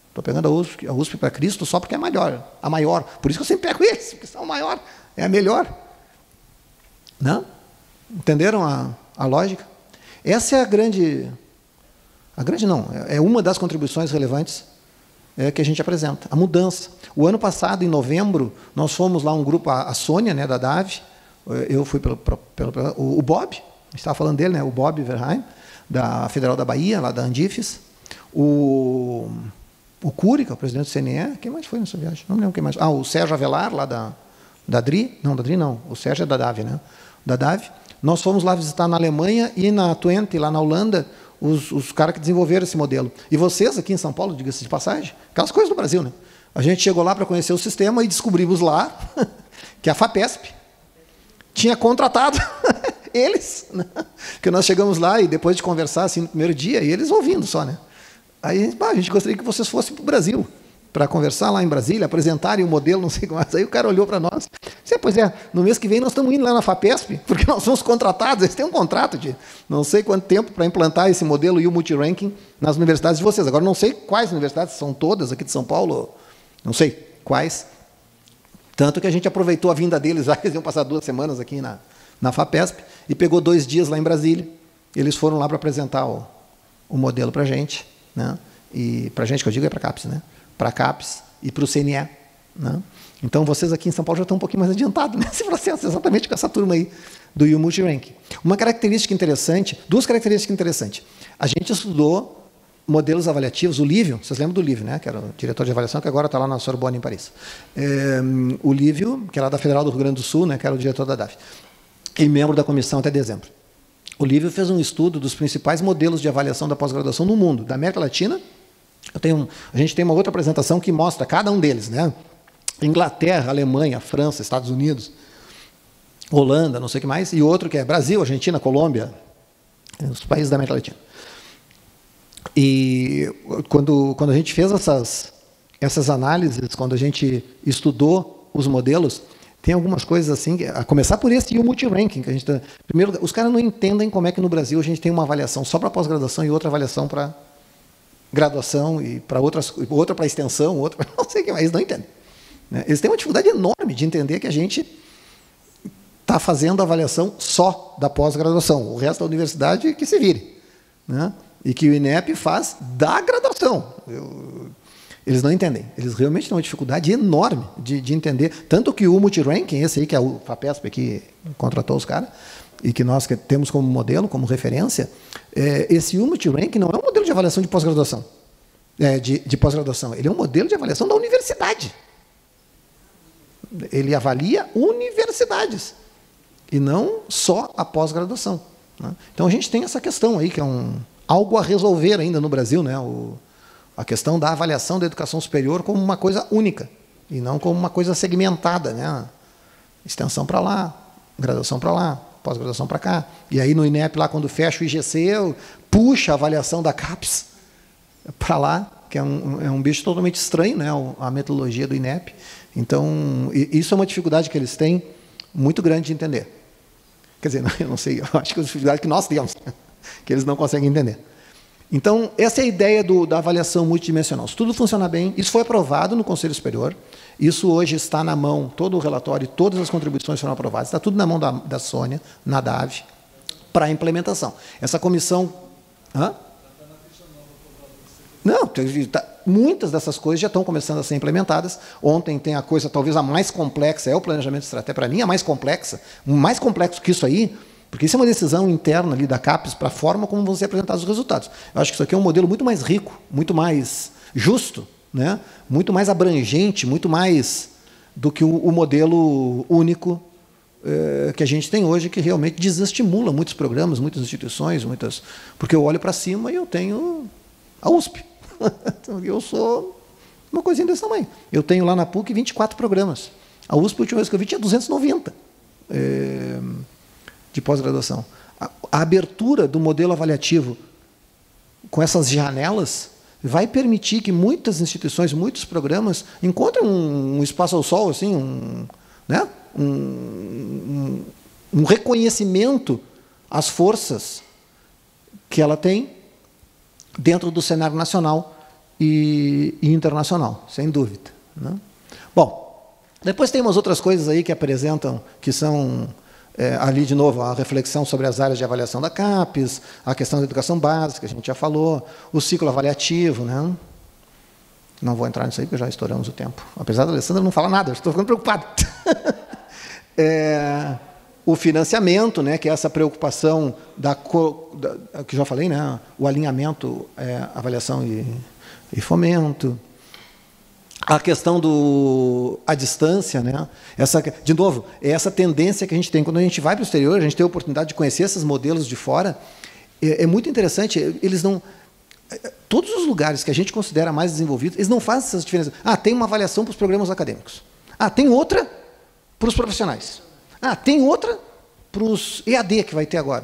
Estou pegando a USP para Cristo só porque é a maior. Por isso que eu sempre pego esse, porque são a maior, é a melhor. Não? Entenderam a lógica? Essa é a grande não, é uma das contribuições relevantes que a gente apresenta, a mudança. O ano passado, em novembro, nós fomos lá um grupo, a Sônia, né, da DAV, eu fui o Bob, estava falando dele, né, o Bob Verheim, da Federal da Bahia, lá da Andifes, o Cury, que é o presidente do CNE, quem mais foi nessa viagem? Não me lembro quem mais. O Sérgio Avelar, lá da DRI, não, da DRI não, o Sérgio é da DAV, né? Da DAV. Nós fomos lá visitar na Alemanha e na Twente, lá na Holanda, os caras que desenvolveram esse modelo. E vocês, aqui em São Paulo, diga-se de passagem, aquelas coisas do Brasil, né? A gente chegou lá para conhecer o sistema e descobrimos lá que a FAPESP tinha contratado eles, né? Que nós chegamos lá e depois de conversar assim no primeiro dia, e eles ouvindo só, né? Aí a gente gostaria que vocês fossem para o Brasil, para conversar lá em Brasília, apresentarem o modelo, não sei como mais. Aí o cara olhou para nós. Pois é, no mês que vem nós estamos indo lá na FAPESP, porque nós somos contratados, eles têm um contrato de não sei quanto tempo para implantar esse modelo e o multiranking nas universidades de vocês. Agora, não sei quais universidades, são todas aqui de São Paulo, não sei quais. Tanto que a gente aproveitou a vinda deles, já eles iam passar 2 semanas aqui na FAPESP, e pegou 2 dias lá em Brasília. Eles foram lá para apresentar o modelo para a gente, né? E para a gente, que eu digo, é para a CAPES, né? Para a CAPES e para o CNE. Né? Então, vocês aqui em São Paulo já estão um pouquinho mais adiantados nesse processo, exatamente com essa turma aí do U Multiranking. Uma característica interessante, 2 características interessantes. A gente estudou modelos avaliativos, o Lívio, vocês lembram do Lívio, né? Que era o diretor de avaliação, que agora está lá na Sorbonne, em Paris. O Lívio, que é lá da Federal do Rio Grande do Sul, né? Que era o diretor da DAF, e membro da comissão até dezembro. O Lívio fez um estudo dos principais modelos de avaliação da pós-graduação no mundo, da América Latina. A gente tem uma outra apresentação que mostra cada um deles, né? Inglaterra, Alemanha, França, Estados Unidos, Holanda, não sei o que mais, e outro que é Brasil, Argentina, Colômbia, os países da América Latina. E quando a gente fez essas análises, quando a gente estudou os modelos, tem algumas coisas assim, a começar por esse U Multiranking, que a gente primeiro, os caras não entendem como é que no Brasil a gente tem uma avaliação só para pós-graduação e outra avaliação para graduação e para outra para extensão, outra para não sei o que mais, eles não entendem. Né? Eles têm uma dificuldade enorme de entender que a gente está fazendo a avaliação só da pós-graduação, o resto da universidade que se vire. Né? E que o INEP faz da graduação. Eles não entendem. Eles realmente têm uma dificuldade enorme de entender. Tanto que o Multiranking, esse aí que é o FAPESP que contratou os caras, e que nós temos como modelo, como referência, esse U Multiranking não é um modelo de avaliação de pós-graduação. De pós-graduação. Ele é um modelo de avaliação da universidade. Ele avalia universidades. E não só a pós-graduação. Né? Então, a gente tem essa questão aí, que é algo a resolver ainda no Brasil, né? A questão da avaliação da educação superior como uma coisa única, e não como uma coisa segmentada. Né? Extensão para lá, graduação para lá, pós-graduação para cá. E aí, no INEP, lá, quando fecha o IGC, puxa a avaliação da CAPES para lá, que é um bicho totalmente estranho, né? A metodologia do INEP. Então, isso é uma dificuldade que eles têm muito grande de entender. Quer dizer, eu não sei, eu acho que é uma dificuldade que nós temos, que eles não conseguem entender. Então, essa é a ideia da avaliação multidimensional. Se tudo funcionar bem, isso foi aprovado no Conselho Superior, isso hoje está na mão, todo o relatório, todas as contribuições foram aprovadas, está tudo na mão da Sônia, na DAV, para a implementação. Essa comissão... Hã? Não, muitas dessas coisas já estão começando a ser implementadas. Ontem tem a coisa, talvez a mais complexa, é o planejamento estratégico, para mim a mais complexa, mais complexo que isso aí, porque isso é uma decisão interna ali da CAPES para a forma como vão ser apresentados os resultados. Eu acho que isso aqui é um modelo muito mais rico, muito mais justo, né? Muito mais abrangente, muito mais do que o modelo único que a gente tem hoje, que realmente desestimula muitos programas, muitas instituições, porque eu olho para cima e eu tenho a USP. Eu sou uma coisinha desse tamanho. Eu tenho lá na PUC 24 programas. A USP, a última vez que eu vi, tinha 290 de pós-graduação. A abertura do modelo avaliativo com essas janelas vai permitir que muitas instituições, muitos programas encontrem um espaço ao sol, assim, né? um reconhecimento às forças que ela tem dentro do cenário nacional e internacional, sem dúvida, né? Bom, depois tem umas outras coisas aí que apresentam, que são, ali de novo, a reflexão sobre as áreas de avaliação da CAPES, a questão da educação básica, que a gente já falou, o ciclo avaliativo, né? Não vou entrar nisso aí, porque já estouramos o tempo. Apesar da Alessandra não falar nada, eu estou ficando preocupado. O financiamento, né, que é essa preocupação que já falei, né, o alinhamento, avaliação e fomento. A questão a distância, né? De novo, é essa tendência que a gente tem. Quando a gente vai para o exterior, a gente tem a oportunidade de conhecer esses modelos de fora, é muito interessante. Eles não... Todos os lugares que a gente considera mais desenvolvidos, eles não fazem essas diferenças. Tem uma avaliação para os programas acadêmicos. Tem outra para os profissionais. Tem outra para os EAD que vai ter agora.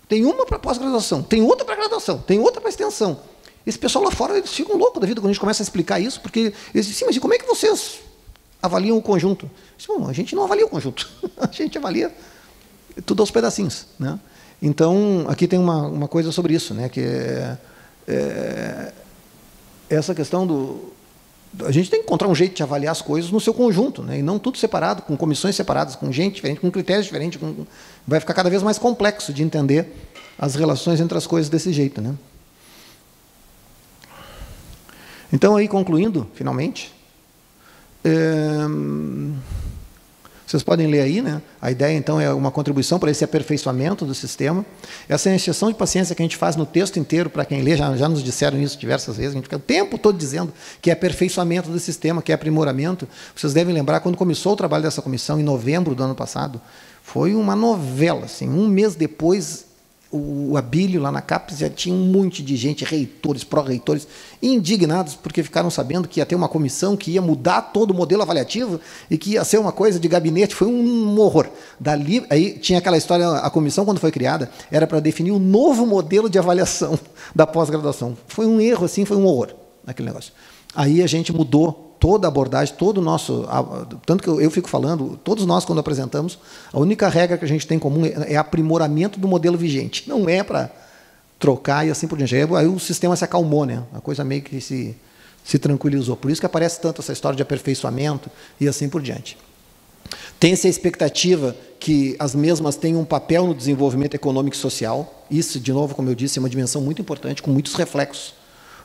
Tem uma para pós-graduação, tem outra para graduação, tem outra para extensão. Esse pessoal lá fora, eles ficam loucos da vida quando a gente começa a explicar isso, porque eles dizem, mas como é que vocês avaliam o conjunto? Bom, a gente não avalia o conjunto, a gente avalia tudo aos pedacinhos, né? Então, aqui tem uma coisa sobre isso, né, que essa questão a gente tem que encontrar um jeito de avaliar as coisas no seu conjunto, né, e não tudo separado, com comissões separadas, com gente diferente, com critérios diferentes. Vai ficar cada vez mais complexo de entender as relações entre as coisas desse jeito, né? Então, aí, concluindo, finalmente, vocês podem ler aí, né? A ideia, então, é uma contribuição para esse aperfeiçoamento do sistema. Essa injeção de paciência que a gente faz no texto inteiro, para quem lê, já nos disseram isso diversas vezes, a gente fica o tempo todo dizendo que é aperfeiçoamento do sistema, que é aprimoramento. Vocês devem lembrar, quando começou o trabalho dessa comissão, em novembro do ano passado, foi uma novela, assim, um mês depois... O Abílio, lá na CAPES, já tinha um monte de gente, reitores, pró-reitores, indignados porque ficaram sabendo que ia ter uma comissão que ia mudar todo o modelo avaliativo e que ia ser uma coisa de gabinete. Foi um horror. Dali, aí tinha aquela história, a comissão, quando foi criada, era para definir o novo modelo de avaliação da pós-graduação. Foi um erro, assim, foi um horror, aquele negócio. Aí a gente mudou toda a abordagem, todo o nosso... Tanto que eu fico falando, todos nós, quando apresentamos, a única regra que a gente tem em comum é aprimoramento do modelo vigente. Não é para trocar e assim por diante. Aí o sistema se acalmou, né? A coisa meio que se tranquilizou. Por isso que aparece tanto essa história de aperfeiçoamento e assim por diante. Tem-se a expectativa que as mesmas tenham um papel no desenvolvimento econômico e social. Isso, de novo, como eu disse, é uma dimensão muito importante, com muitos reflexos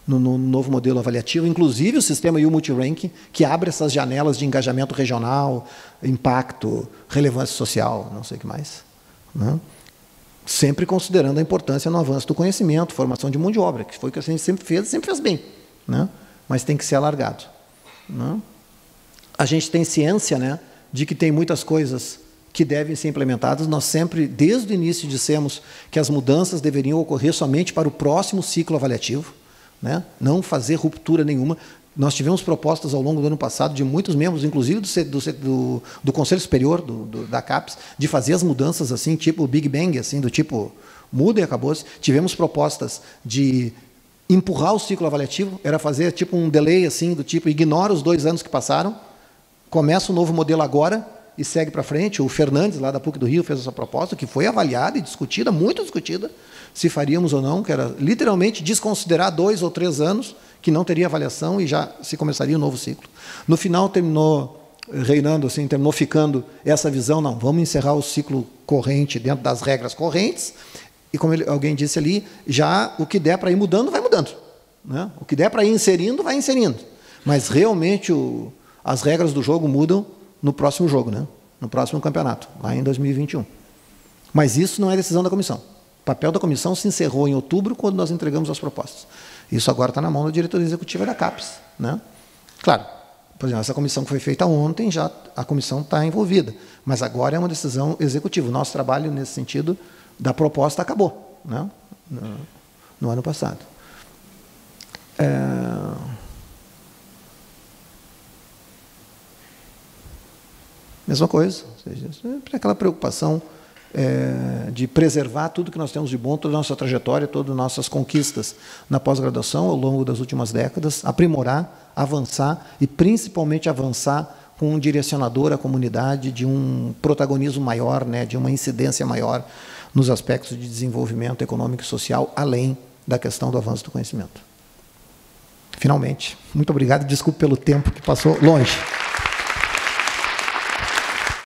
no novo modelo avaliativo, inclusive o sistema U-Multiranking, que abre essas janelas de engajamento regional, impacto, relevância social, não sei o que mais, né? Sempre considerando a importância no avanço do conhecimento, formação de mão de obra, que foi o que a gente sempre fez bem, né? Mas tem que ser alargado, né? A gente tem ciência, né, de que tem muitas coisas que devem ser implementadas. Nós sempre, desde o início, dissemos que as mudanças deveriam ocorrer somente para o próximo ciclo avaliativo, né? Não fazer ruptura nenhuma. Nós tivemos propostas ao longo do ano passado de muitos membros, inclusive do Conselho Superior da CAPES, de fazer as mudanças assim, tipo Big Bang, assim, do tipo muda e acabou-se. Tivemos propostas de empurrar o ciclo avaliativo, era fazer tipo um delay, assim, do tipo ignora os 2 anos que passaram, começa um novo modelo agora e segue para frente. O Fernandes, lá da PUC do Rio, fez essa proposta, que foi avaliada e discutida, muito discutida, se faríamos ou não, que era literalmente desconsiderar 2 ou 3 anos, que não teria avaliação e já se começaria um novo ciclo. No final, terminou reinando, assim, terminou ficando essa visão, não, vamos encerrar o ciclo corrente dentro das regras correntes, e como alguém disse ali, já o que der para ir mudando, vai mudando, né? O que der para ir inserindo, vai inserindo. Mas realmente as regras do jogo mudam no próximo jogo, né? No próximo campeonato, lá em 2021. Mas isso não é decisão da comissão. O papel da comissão se encerrou em outubro, quando nós entregamos as propostas. Isso agora está na mão da diretoria executiva da CAPES, né? Claro, por exemplo, essa comissão que foi feita ontem, já a comissão está envolvida, mas agora é uma decisão executiva. O nosso trabalho, nesse sentido, da proposta acabou, né? No ano passado. Mesma coisa, ou seja, sempre aquela preocupação de preservar tudo que nós temos de bom, toda a nossa trajetória, todas as nossas conquistas na pós-graduação ao longo das últimas décadas, aprimorar, avançar e principalmente avançar com um direcionador à comunidade de um protagonismo maior, né, de uma incidência maior nos aspectos de desenvolvimento econômico e social, além da questão do avanço do conhecimento. Finalmente, muito obrigado, desculpe pelo tempo que passou longe.